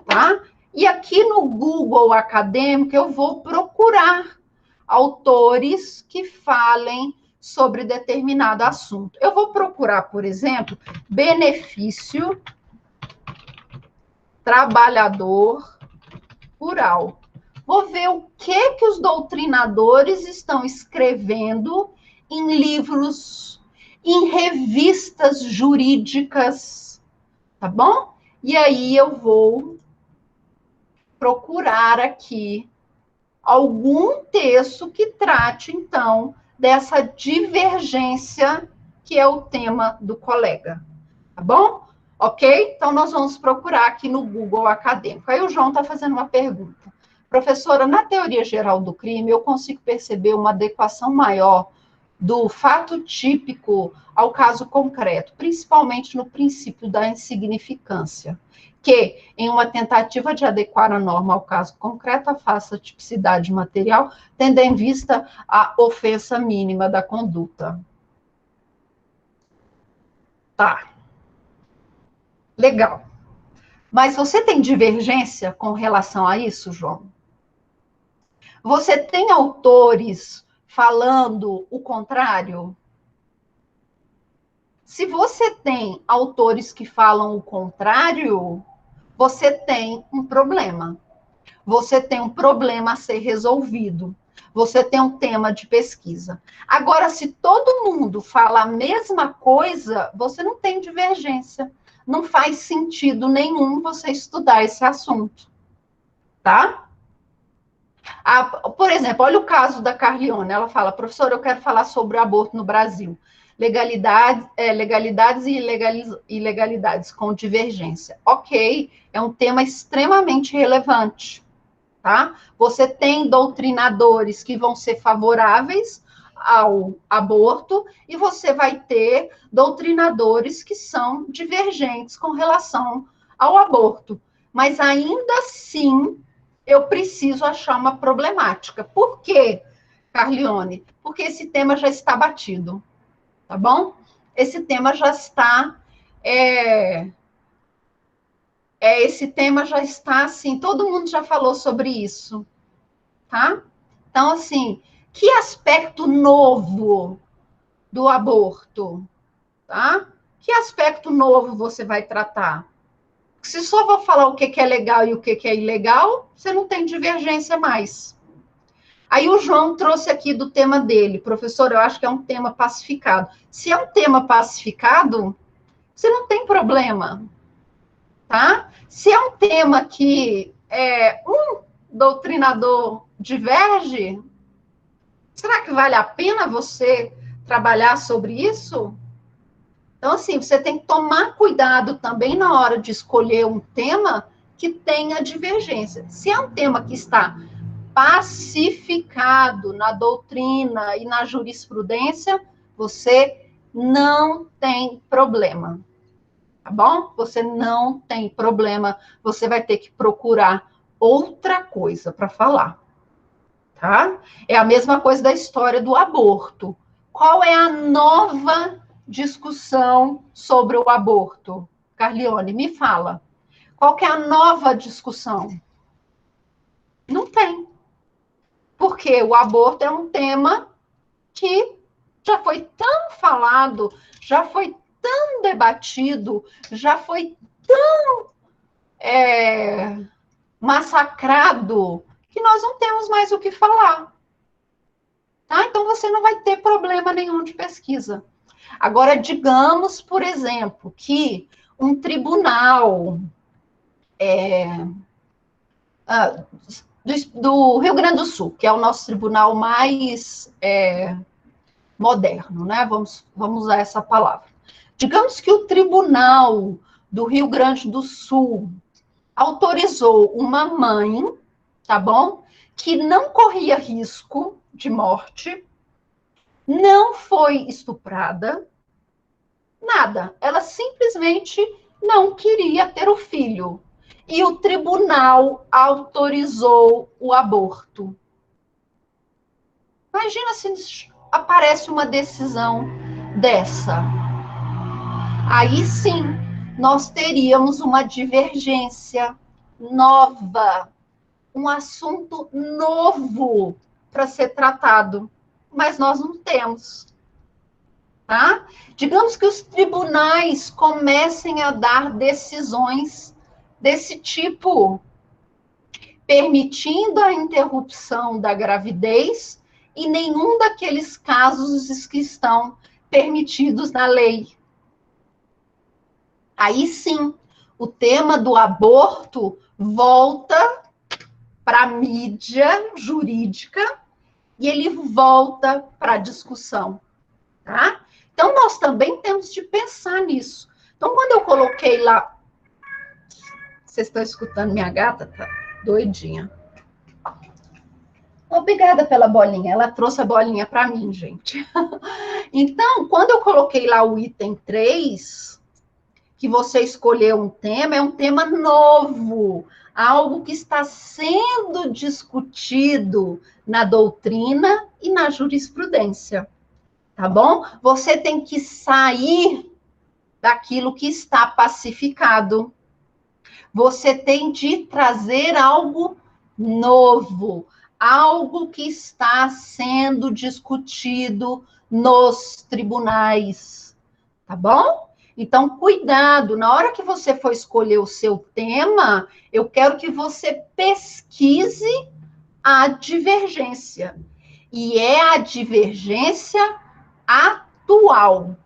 tá? E aqui no Google Acadêmico eu vou procurar autores que falem sobre determinado assunto. Eu vou procurar, por exemplo, benefício trabalhador rural. Vou ver o que os doutrinadores estão escrevendo em livros, em revistas jurídicas, tá bom? E aí eu vou procurar aqui algum texto que trate, então, dessa divergência que é o tema do colega, tá bom? Ok? Então, nós vamos procurar aqui no Google Acadêmico. Aí o João está fazendo uma pergunta. Professora, na teoria geral do crime, eu consigo perceber uma adequação maior do fato típico ao caso concreto, principalmente no princípio da insignificância, que, em uma tentativa de adequar a norma ao caso concreto, afasta a tipicidade material, tendo em vista a ofensa mínima da conduta. Tá. Legal. Mas você tem divergência com relação a isso, João? Você tem autores falando o contrário? Se você tem autores que falam o contrário, você tem um problema. Você tem um problema a ser resolvido. Você tem um tema de pesquisa. Agora, se todo mundo fala a mesma coisa, você não tem divergência. Não faz sentido nenhum você estudar esse assunto. Tá? Por exemplo, olha o caso da Carlione. Ela fala, professora, eu quero falar sobre o aborto no Brasil. Legalidades e ilegalidades com divergência. Ok, é um tema extremamente relevante. Tá? Você tem doutrinadores que vão ser favoráveis ao aborto e você vai ter doutrinadores que são divergentes com relação ao aborto. Mas ainda assim, eu preciso achar uma problemática. Por quê, Carlione? Porque esse tema já está batido, tá bom? Esse tema já está... esse tema já está, assim, todo mundo já falou sobre isso, tá? Então, assim, que aspecto novo do aborto, tá? Que aspecto novo você vai tratar? Se só vou falar o que é legal e o que é ilegal, você não tem divergência mais. Aí o João trouxe aqui do tema dele. Professor, eu acho que é um tema pacificado. Se é um tema pacificado, você não tem problema, tá? Se é um tema que um doutrinador diverge, será que vale a pena você trabalhar sobre isso? Então, assim, você tem que tomar cuidado também na hora de escolher um tema que tenha divergência. Se é um tema que está pacificado na doutrina e na jurisprudência, você não tem problema. Tá bom? Você não tem problema. Você vai ter que procurar outra coisa para falar. Tá? É a mesma coisa da história do aborto. Qual é a nova discussão sobre o aborto? Carlione, me fala. Qual que é a nova discussão? Não tem. Porque o aborto é um tema que já foi tão falado, já foi tão debatido, já foi tão massacrado, que nós não temos mais o que falar. Tá? Então, você não vai ter problema nenhum de pesquisa. Agora, digamos, por exemplo, que um tribunal do Rio Grande do Sul, que é o nosso tribunal mais moderno, né? Vamos usar essa palavra. Digamos que o tribunal do Rio Grande do Sul autorizou uma mãe, tá bom? Que não corria risco de morte, não foi estuprada, nada. Ela simplesmente não queria ter o filho. E o tribunal autorizou o aborto. Imagina se aparece uma decisão dessa. Aí sim, nós teríamos uma divergência nova, um assunto novo para ser tratado, mas nós não temos. Tá? Digamos que os tribunais comecem a dar decisões desse tipo, permitindo a interrupção da gravidez e nenhum daqueles casos que estão permitidos na lei. Aí sim, o tema do aborto volta para a mídia jurídica e ele volta para a discussão, tá? Então, nós também temos de pensar nisso. Então, quando eu coloquei lá... Vocês estão escutando minha gata? Tá doidinha. Obrigada pela bolinha. Ela trouxe a bolinha para mim, gente. Então, quando eu coloquei lá o item 3, que você escolheu um tema, é um tema novo, algo que está sendo discutido na doutrina e na jurisprudência, tá bom? Você tem que sair daquilo que está pacificado. Você tem de trazer algo novo, algo que está sendo discutido nos tribunais, tá bom? Então, cuidado, na hora que você for escolher o seu tema, eu quero que você pesquise a divergência. E é a divergência atual.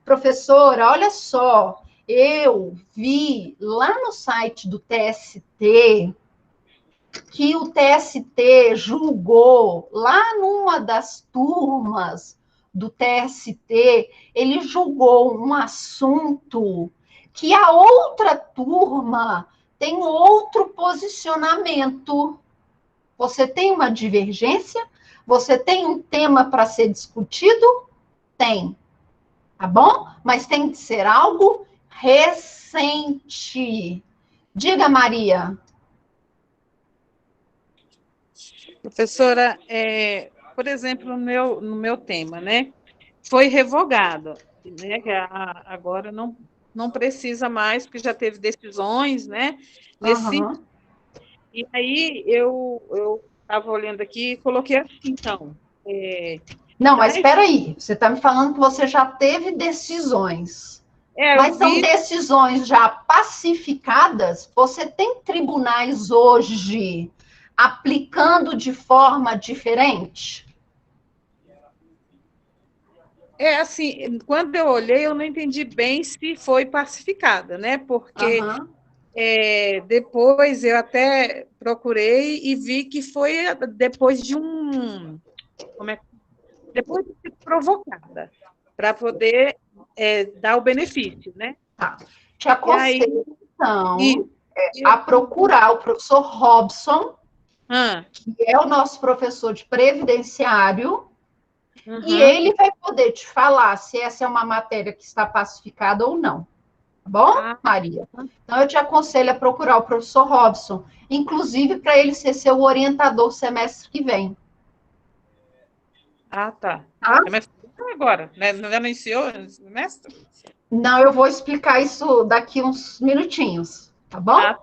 Professora, olha só, eu vi lá no site do TST que o TST julgou, lá numa das turmas do TST, ele julgou um assunto que a outra turma tem outro posicionamento. Você tem uma divergência? Você tem um tema para ser discutido? Tem, tá bom? Mas tem que ser algo recente. Diga, Maria. Professora, por exemplo, no meu tema, né, foi revogado, né, que agora não precisa mais, porque já teve decisões, né, nesse. Uhum. E aí eu estava olhando aqui e coloquei assim, então. Não, mas espera aí, você está me falando que você já teve decisões. Mas são decisões já pacificadas? Você tem tribunais hoje aplicando de forma diferente? Assim, quando eu olhei, eu não entendi bem se foi pacificada, né? Porque depois eu até procurei e vi que foi depois de depois de ser provocada, para poder dar o benefício, né? Tá. Te aconselho, então, a eu, procurar o professor Robson, ah, que é o nosso professor de previdenciário, e uhum. ele vai poder te falar se essa é uma matéria que está pacificada ou não. Tá bom, Maria? Então, eu te aconselho a procurar o professor Robson, inclusive para ele ser seu orientador semestre que vem. Ah, tá. Tá? Agora, né? Não iniciou o semestre? Não, eu vou explicar isso daqui uns minutinhos, tá bom? Tá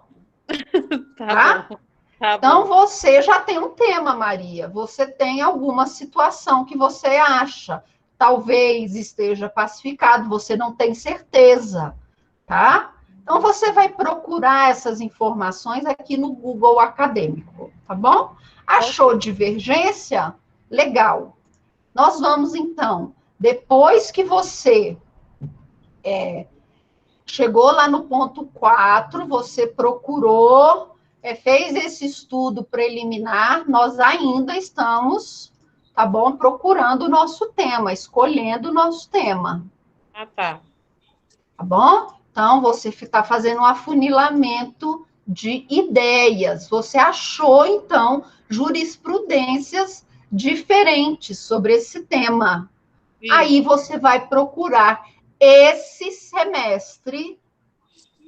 Tá? bom. Tá Então, bom. você já tem um tema, Maria. Você tem alguma situação que você acha, talvez esteja pacificado, você não tem certeza, tá? Então, você vai procurar essas informações aqui no Google Acadêmico, tá bom? Achou divergência? Legal. Nós vamos, então, depois que você chegou lá no ponto 4, você procurou, fez esse estudo preliminar, nós ainda estamos, tá bom, procurando o nosso tema, escolhendo o nosso tema. Ah, tá. Tá bom? Então, você está fazendo um afunilamento de ideias. Você achou, então, jurisprudências diferentes sobre esse tema. Sim. Aí você vai procurar esse semestre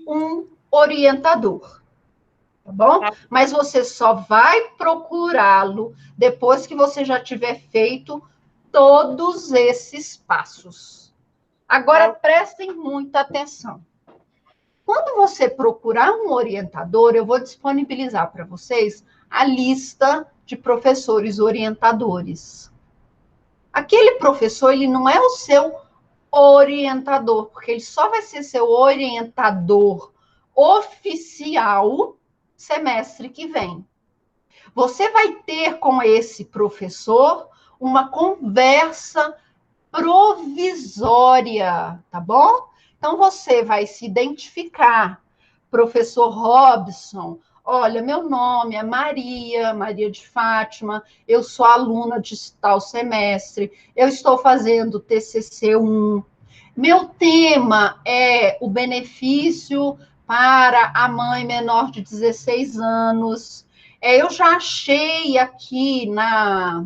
um orientador, tá bom? Tá. Mas você só vai procurá-lo depois que você já tiver feito todos esses passos. Agora, prestem muita atenção. Quando você procurar um orientador, eu vou disponibilizar para vocês a lista de professores orientadores. Aquele professor, ele não é o seu orientador, porque ele só vai ser seu orientador oficial semestre que vem. Você vai ter com esse professor uma conversa provisória, tá bom? Então, você vai se identificar. Professor Robson, olha, meu nome é Maria, Maria de Fátima, eu sou aluna de tal semestre, eu estou fazendo TCC1. Meu tema é o benefício para a mãe menor de 16 anos. Eu já achei aqui na...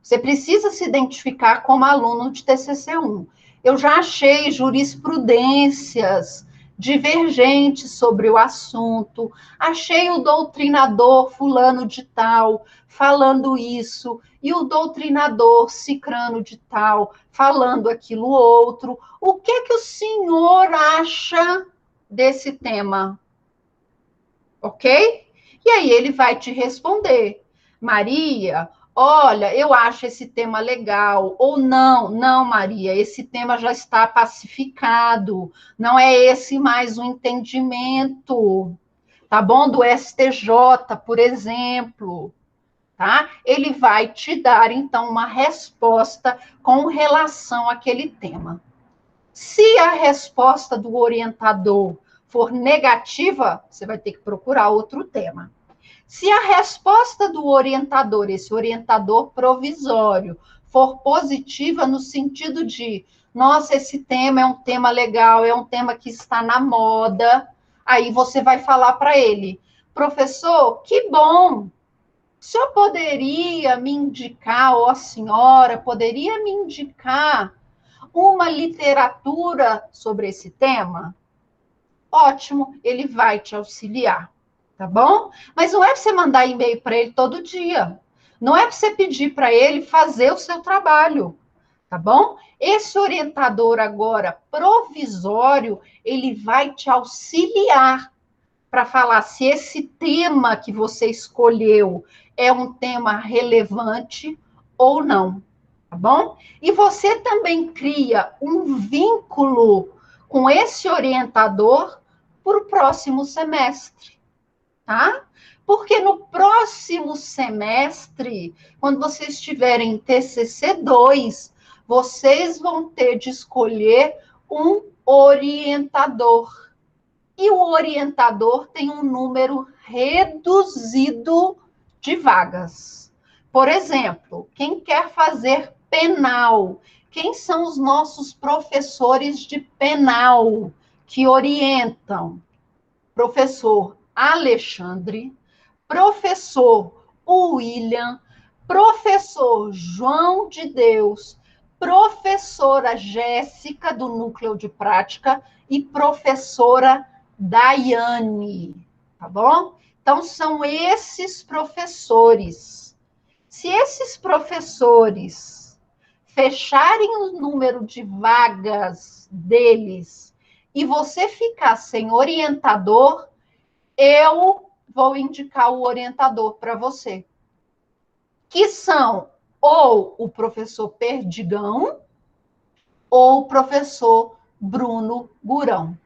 Você precisa se identificar como aluno de TCC1. Eu já achei jurisprudências divergentes sobre o assunto, achei o doutrinador fulano de tal falando isso, e o doutrinador cicrano de tal falando aquilo outro. O que que o senhor acha desse tema? Ok? E aí ele vai te responder, Maria, olha, eu acho esse tema legal, ou não, não, Maria, esse tema já está pacificado, não é esse mais um entendimento, tá bom? Do STJ, por exemplo, tá? Ele vai te dar, então, uma resposta com relação àquele tema. Se a resposta do orientador for negativa, você vai ter que procurar outro tema. Se a resposta do orientador, esse orientador provisório, for positiva no sentido de, nossa, esse tema é um tema legal, é um tema que está na moda, aí você vai falar para ele, professor, que bom, o senhor poderia me indicar, ou a senhora poderia me indicar uma literatura sobre esse tema? Ótimo, ele vai te auxiliar, tá bom? Mas não é para você mandar e-mail para ele todo dia. Não é para você pedir para ele fazer o seu trabalho, tá bom? Esse orientador agora provisório, ele vai te auxiliar para falar se esse tema que você escolheu é um tema relevante ou não, tá bom? E você também cria um vínculo com esse orientador para o próximo semestre, tá? Porque no próximo semestre, quando vocês estiverem em TCC2, vocês vão ter de escolher um orientador. E o orientador tem um número reduzido de vagas. Por exemplo, quem quer fazer penal? Quem são os nossos professores de penal que orientam? Professor Alexandre, professor William, professor João de Deus, professora Jéssica, do Núcleo de Prática, e professora Daiane, tá bom? Então, são esses professores. Se esses professores fecharem o número de vagas deles e você ficar sem orientador, eu vou indicar o orientador para você, que são ou o professor Perdigão ou o professor Bruno Gurão,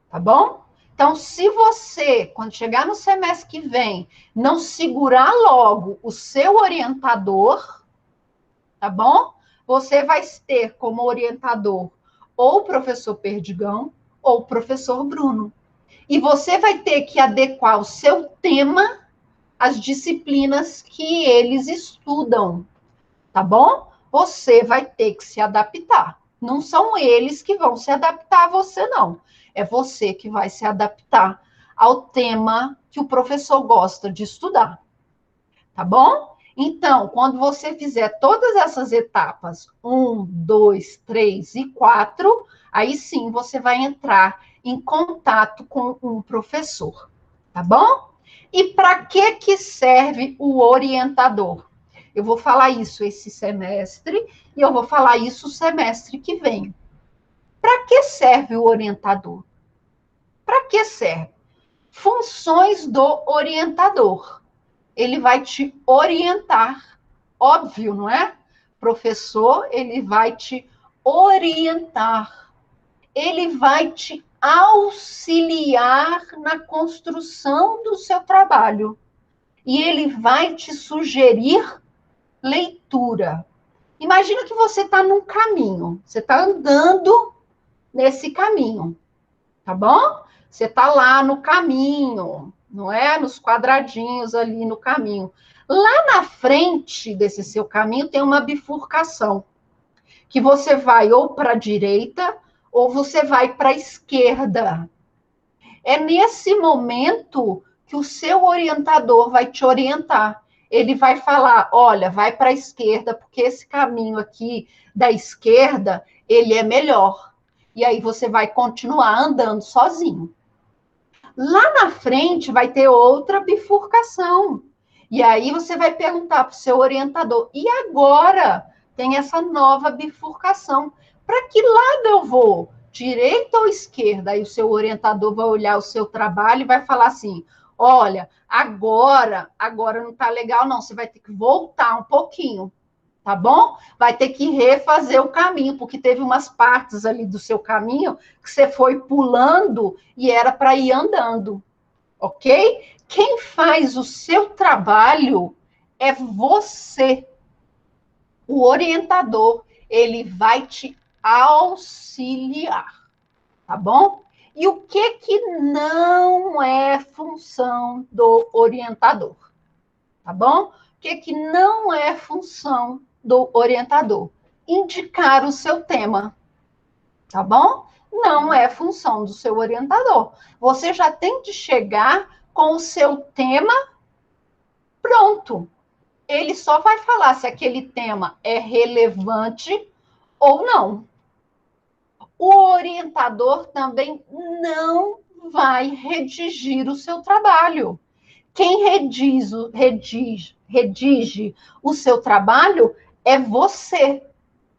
tá bom? Então, se você, quando chegar no semestre que vem, não segurar logo o seu orientador, tá bom? Você vai ter como orientador ou o professor Perdigão ou o professor Bruno. E você vai ter que adequar o seu tema às disciplinas que eles estudam, tá bom? Você vai ter que se adaptar. Não são eles que vão se adaptar a você, não. É você que vai se adaptar ao tema que o professor gosta de estudar, tá bom? Então, quando você fizer todas essas etapas, 1, 2, 3 e 4, aí sim você vai entrar em contato com um professor, tá bom? E para que serve o orientador? Eu vou falar isso esse semestre e eu vou falar isso o semestre que vem. Para que serve o orientador? Para que serve? Funções do orientador. ele vai te orientar. Óbvio, não é? Professor, ele vai te orientar. Ele vai te auxiliar na construção do seu trabalho. E ele vai te sugerir leitura. Imagina que você está num caminho, você está andando nesse caminho, tá bom? Você está lá no caminho, não é? Nos quadradinhos ali no caminho. Lá na frente desse seu caminho tem uma bifurcação, que você vai ou para a direita ou você vai para a esquerda. É nesse momento que o seu orientador vai te orientar. Ele vai falar, olha, vai para a esquerda, porque esse caminho aqui da esquerda, ele é melhor. E aí você vai continuar andando sozinho. Lá na frente vai ter outra bifurcação. E aí você vai perguntar para o seu orientador, e agora tem essa nova bifurcação. Para que lado eu vou? Direita ou esquerda? Aí o seu orientador vai olhar o seu trabalho e vai falar assim, olha, agora não está legal não, você vai ter que voltar um pouquinho, tá bom? Vai ter que refazer o caminho, porque teve umas partes ali do seu caminho que você foi pulando e era para ir andando, ok? Quem faz o seu trabalho é você. O orientador, ele vai te auxiliar, tá bom? E o que não é função do orientador, tá bom? O que não é função do orientador? Indicar o seu tema, tá bom? Não é função do seu orientador. Você já tem de chegar com o seu tema pronto. Ele só vai falar se aquele tema é relevante ou não. O orientador também não vai redigir o seu trabalho. Quem redige o seu trabalho é você,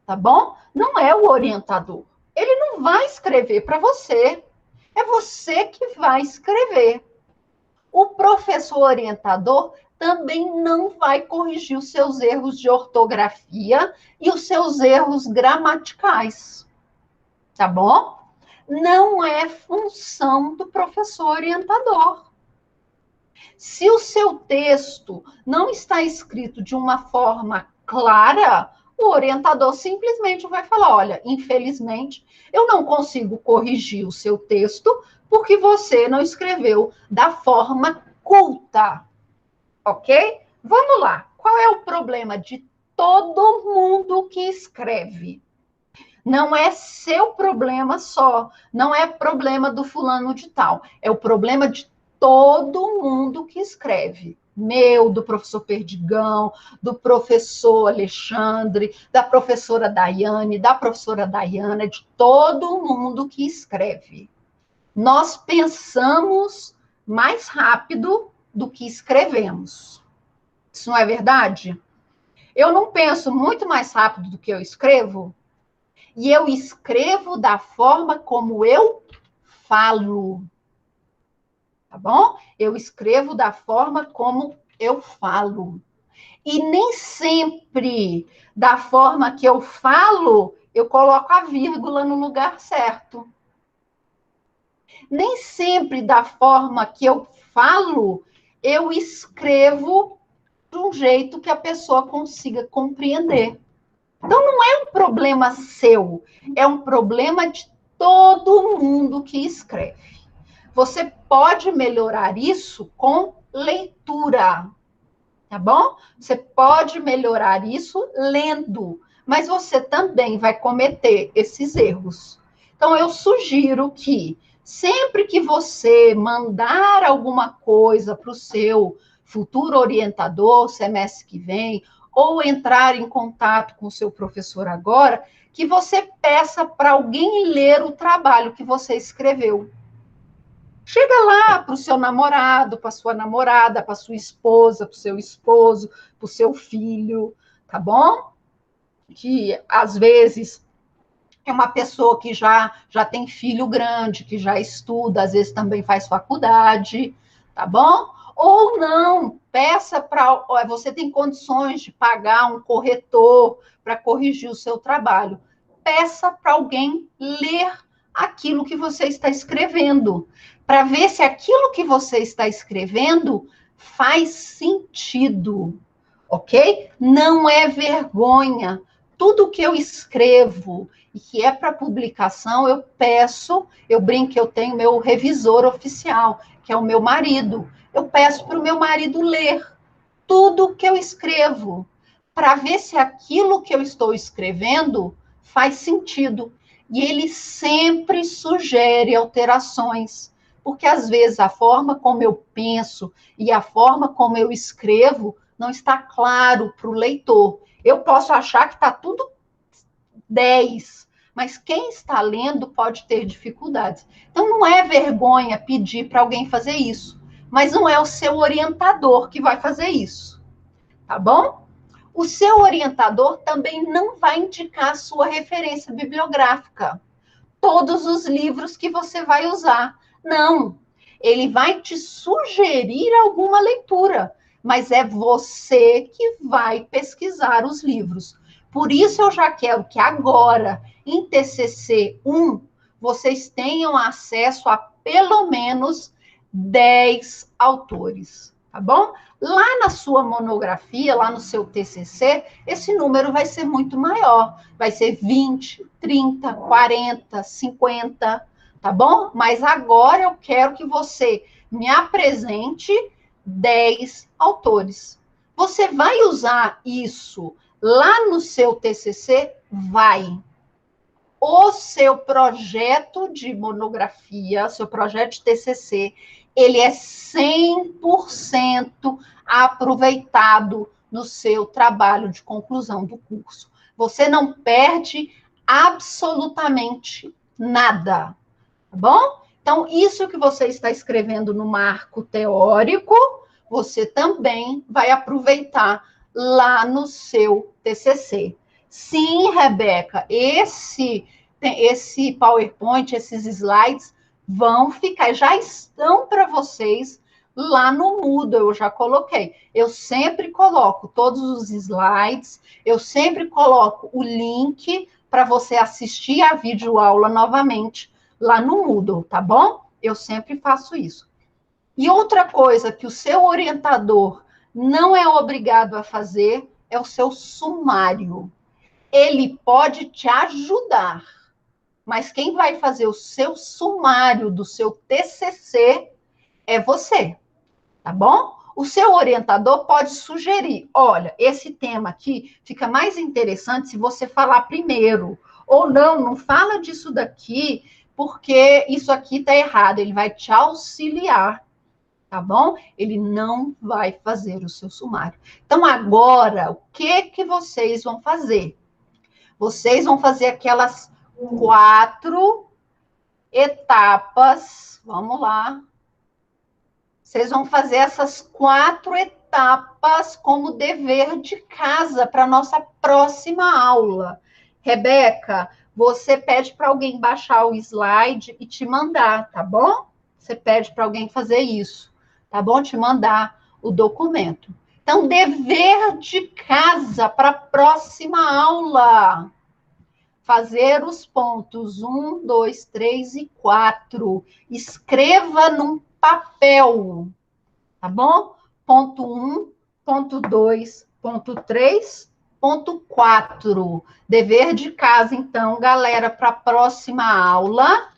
tá bom? Não é o orientador. Ele não vai escrever para você. É você que vai escrever. O professor orientador também não vai corrigir os seus erros de ortografia e os seus erros gramaticais, tá bom? Não é função do professor orientador. Se o seu texto não está escrito de uma forma clara, o orientador simplesmente vai falar, olha, infelizmente, eu não consigo corrigir o seu texto porque você não escreveu da forma culta, ok? Vamos lá. Qual é o problema de todo mundo que escreve? Não é seu problema só, não é problema do fulano de tal, é o problema de todo mundo que escreve. Meu, do professor Perdigão, do professor Alexandre, da professora Daiane, da professora Daiana, de todo mundo que escreve. Nós pensamos mais rápido do que escrevemos. Isso não é verdade? Eu não penso muito mais rápido do que eu escrevo? E eu escrevo da forma como eu falo. Tá bom? Eu escrevo da forma como eu falo. E nem sempre da forma que eu falo, eu coloco a vírgula no lugar certo. Nem sempre da forma que eu falo, eu escrevo de um jeito que a pessoa consiga compreender. Então, não é um problema seu, é um problema de todo mundo que escreve. Você pode melhorar isso com leitura, tá bom? Você pode melhorar isso lendo, mas você também vai cometer esses erros. Então, eu sugiro que sempre que você mandar alguma coisa para o seu futuro orientador, semestre que vem, ou entrar em contato com o seu professor agora, que você peça para alguém ler o trabalho que você escreveu. Chega lá para o seu namorado, para sua namorada, para sua esposa, para o seu esposo, para o seu filho, tá bom? Que às vezes é uma pessoa que já tem filho grande, que já estuda, às vezes também faz faculdade, tá bom? Ou não, peça para... Você tem condições de pagar um corretor para corrigir o seu trabalho. Peça para alguém ler aquilo que você está escrevendo, para ver se aquilo que você está escrevendo faz sentido, ok? Não é vergonha. Tudo que eu escrevo e que é para publicação, eu peço, eu brinco, eu tenho meu revisor oficial, que é o meu marido. Eu peço para o meu marido ler tudo que eu escrevo, para ver se aquilo que eu estou escrevendo faz sentido. E ele sempre sugere alterações, porque às vezes a forma como eu penso e a forma como eu escrevo não está claro para o leitor. Eu posso achar que está tudo 10, mas quem está lendo pode ter dificuldades. Então, não é vergonha pedir para alguém fazer isso, mas não é o seu orientador que vai fazer isso, tá bom? O seu orientador também não vai indicar a sua referência bibliográfica, todos os livros que você vai usar. Não, ele vai te sugerir alguma leitura, mas é você que vai pesquisar os livros. Por isso, eu já quero que agora, em TCC 1, vocês tenham acesso a pelo menos 10 autores, tá bom? Lá na sua monografia, lá no seu TCC, esse número vai ser muito maior. Vai ser 20, 30, 40, 50, tá bom? Mas agora eu quero que você me apresente 10 autores. Você vai usar isso lá no seu TCC? Vai. O seu projeto de monografia, seu projeto de TCC, ele é 100% aproveitado no seu trabalho de conclusão do curso. Você não perde absolutamente nada, tá bom? Então, isso que você está escrevendo no marco teórico, você também vai aproveitar lá no seu TCC. Sim, Rebeca, esse PowerPoint, esses slides vão ficar, já estão para vocês lá no Moodle, eu já coloquei. Eu sempre coloco todos os slides, eu sempre coloco o link para você assistir a videoaula novamente lá no Moodle, tá bom? Eu sempre faço isso. E outra coisa que o seu orientador não é obrigado a fazer é o seu sumário. Ele pode te ajudar, mas quem vai fazer o seu sumário do seu TCC é você, tá bom? O seu orientador pode sugerir, olha, esse tema aqui fica mais interessante se você falar primeiro, ou não fala disso daqui, porque isso aqui está errado, ele vai te auxiliar, tá bom? Ele não vai fazer o seu sumário. Então, agora, o que vocês vão fazer? Vocês vão fazer aquelas 4 etapas. Vamos lá. Vocês vão fazer essas 4 etapas como dever de casa para a nossa próxima aula. Rebeca, você pede para alguém baixar o slide e te mandar, tá bom? Você pede para alguém fazer isso, tá bom? Te mandar o documento. Então, dever de casa para a próxima aula. Fazer os pontos 1, 2, 3 e 4. Escreva num papel, tá bom? Ponto 1, ponto 2, ponto 3, ponto 4. Dever de casa, então, galera, para a próxima aula.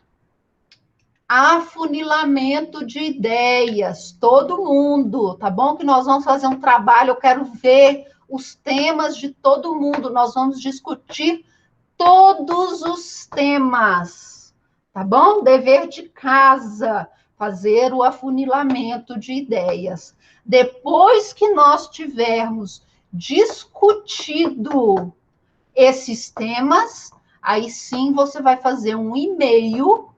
Afunilamento de ideias, todo mundo, tá bom? Que nós vamos fazer um trabalho, eu quero ver os temas de todo mundo, nós vamos discutir todos os temas, tá bom? Dever de casa, fazer o afunilamento de ideias. Depois que nós tivermos discutido esses temas, aí sim você vai fazer um e-mail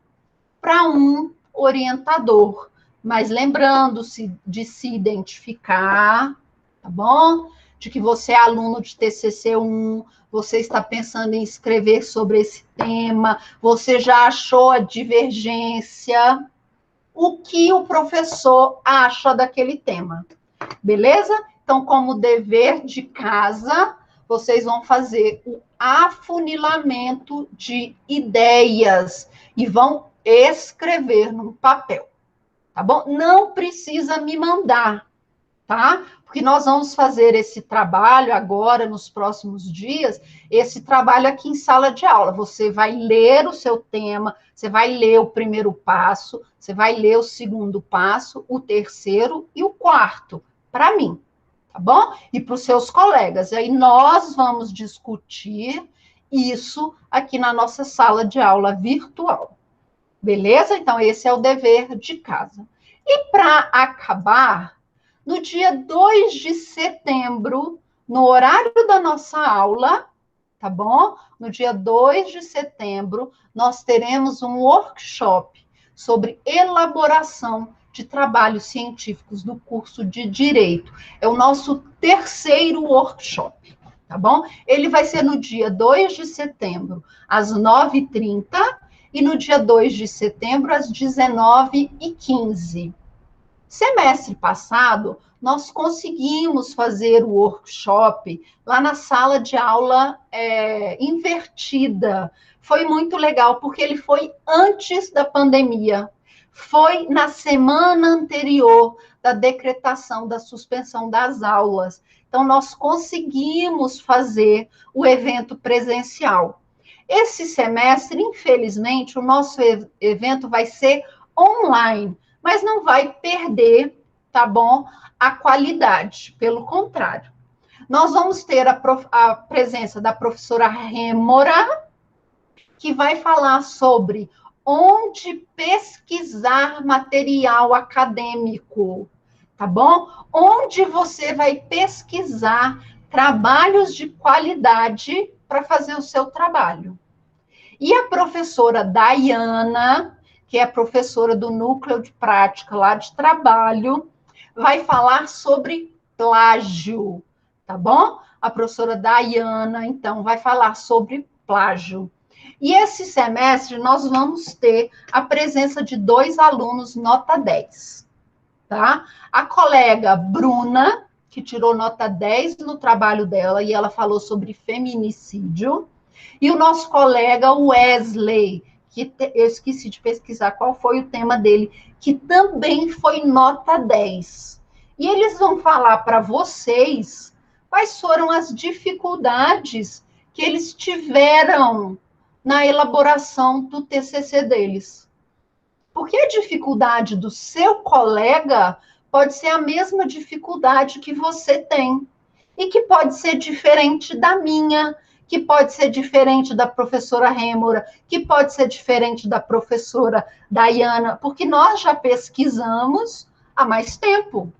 para um orientador, mas lembrando-se de se identificar, tá bom? De que você é aluno de TCC1, você está pensando em escrever sobre esse tema, você já achou a divergência, o que o professor acha daquele tema. beleza? Então, como dever de casa, vocês vão fazer o afunilamento de ideias e vão escrever num papel, tá bom? Não precisa me mandar, tá? Porque nós vamos fazer esse trabalho agora, nos próximos dias, esse trabalho aqui em sala de aula. Você vai ler o seu tema, você vai ler o primeiro passo, você vai ler o segundo passo, o terceiro e o quarto, para mim, tá bom? E para os seus colegas. E aí nós vamos discutir isso aqui na nossa sala de aula virtual. Beleza? Então, esse é o dever de casa. E para acabar, no dia 2 de setembro, no horário da nossa aula, tá bom? No dia 2 de setembro, nós teremos um workshop sobre elaboração de trabalhos científicos do curso de Direito. É o nosso terceiro workshop, tá bom? Ele vai ser no dia 2 de setembro, às 9h30, e no dia 2 de setembro, às 19h15. Semestre passado, nós conseguimos fazer o workshop lá na sala de aula invertida. Foi muito legal, porque ele foi antes da pandemia. Foi na semana anterior da decretação da suspensão das aulas. Então, nós conseguimos fazer o evento presencial. Esse semestre, infelizmente, o nosso evento vai ser online, mas não vai perder, tá bom, a qualidade. Pelo contrário, nós vamos ter a presença da professora Rêmora, que vai falar sobre onde pesquisar material acadêmico, tá bom? Onde você vai pesquisar trabalhos de qualidade para fazer o seu trabalho. E a professora Dayana, que é professora do Núcleo de Prática lá de Trabalho, vai falar sobre plágio, tá bom? A professora Dayana, então, vai falar sobre plágio. E esse semestre nós vamos ter a presença de 2 alunos nota 10, tá? A colega Bruna, que tirou nota 10 no trabalho dela, e ela falou sobre feminicídio, e o nosso colega Wesley, que eu esqueci de pesquisar qual foi o tema dele, que também foi nota 10. E eles vão falar para vocês quais foram as dificuldades que eles tiveram na elaboração do TCC deles. Porque a dificuldade do seu colega pode ser a mesma dificuldade que você tem, e que pode ser diferente da minha, que pode ser diferente da professora Rêmora, que pode ser diferente da professora Dayana, porque nós já pesquisamos há mais tempo,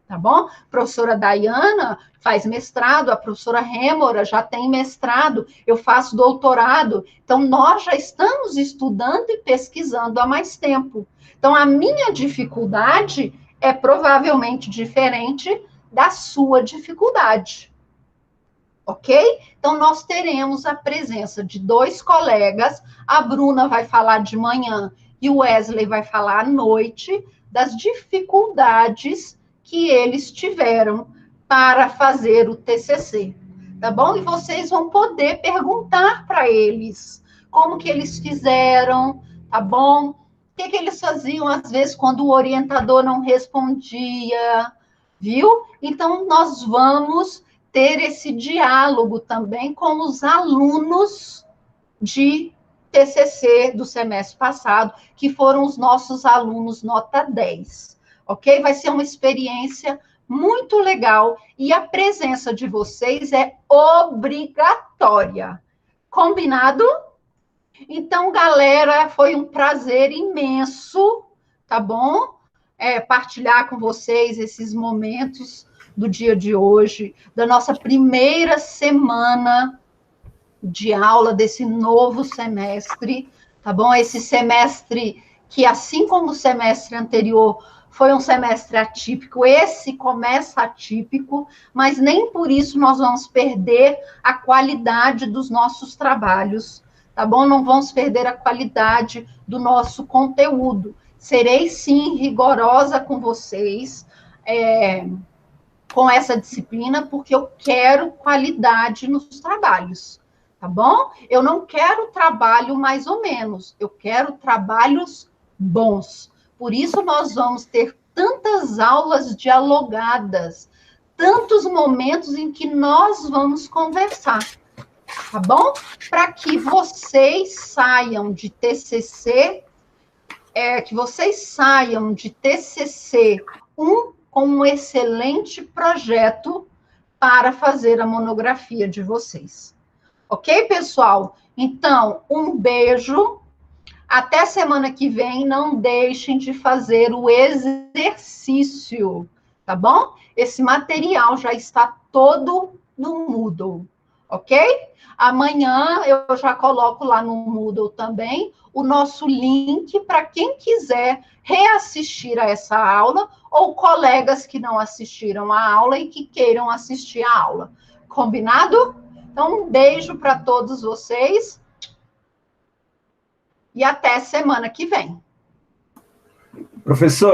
tá bom? A professora Dayana faz mestrado, a professora Rêmora já tem mestrado, eu faço doutorado, então nós já estamos estudando e pesquisando há mais tempo. Então, a minha dificuldade é provavelmente diferente da sua dificuldade. Ok? Então, nós teremos a presença de 2 colegas, a Bruna vai falar de manhã e o Wesley vai falar à noite, das dificuldades que eles tiveram para fazer o TCC, tá bom? E vocês vão poder perguntar para eles como que eles fizeram, tá bom? O que eles faziam, às vezes, quando o orientador não respondia, viu? Então, nós vamos ter esse diálogo também com os alunos de TCC do semestre passado, que foram os nossos alunos nota 10, ok? Vai ser uma experiência muito legal e a presença de vocês é obrigatória. Combinado? Então, galera, foi um prazer imenso, tá bom? Partilhar com vocês esses momentos do dia de hoje, da nossa primeira semana de aula desse novo semestre, tá bom? Esse semestre que, assim como o semestre anterior, foi um semestre atípico, esse começa atípico, mas nem por isso nós vamos perder a qualidade dos nossos trabalhos, tá bom? Não vamos perder a qualidade do nosso conteúdo. Serei, sim, rigorosa com vocês, com essa disciplina, porque eu quero qualidade nos trabalhos, tá bom? Eu não quero trabalho mais ou menos, eu quero trabalhos bons. Por isso, nós vamos ter tantas aulas dialogadas, tantos momentos em que nós vamos conversar, tá bom? Para que vocês saiam de TCC, com um excelente projeto para fazer a monografia de vocês. Ok, pessoal? Então, um beijo. Até semana que vem. Não deixem de fazer o exercício, tá bom? Esse material já está todo no Moodle, ok? Amanhã eu já coloco lá no Moodle também o nosso link para quem quiser reassistir a essa aula ou colegas que não assistiram a aula e que queiram assistir a aula. Combinado? Então, um beijo para todos vocês e até semana que vem. Professor,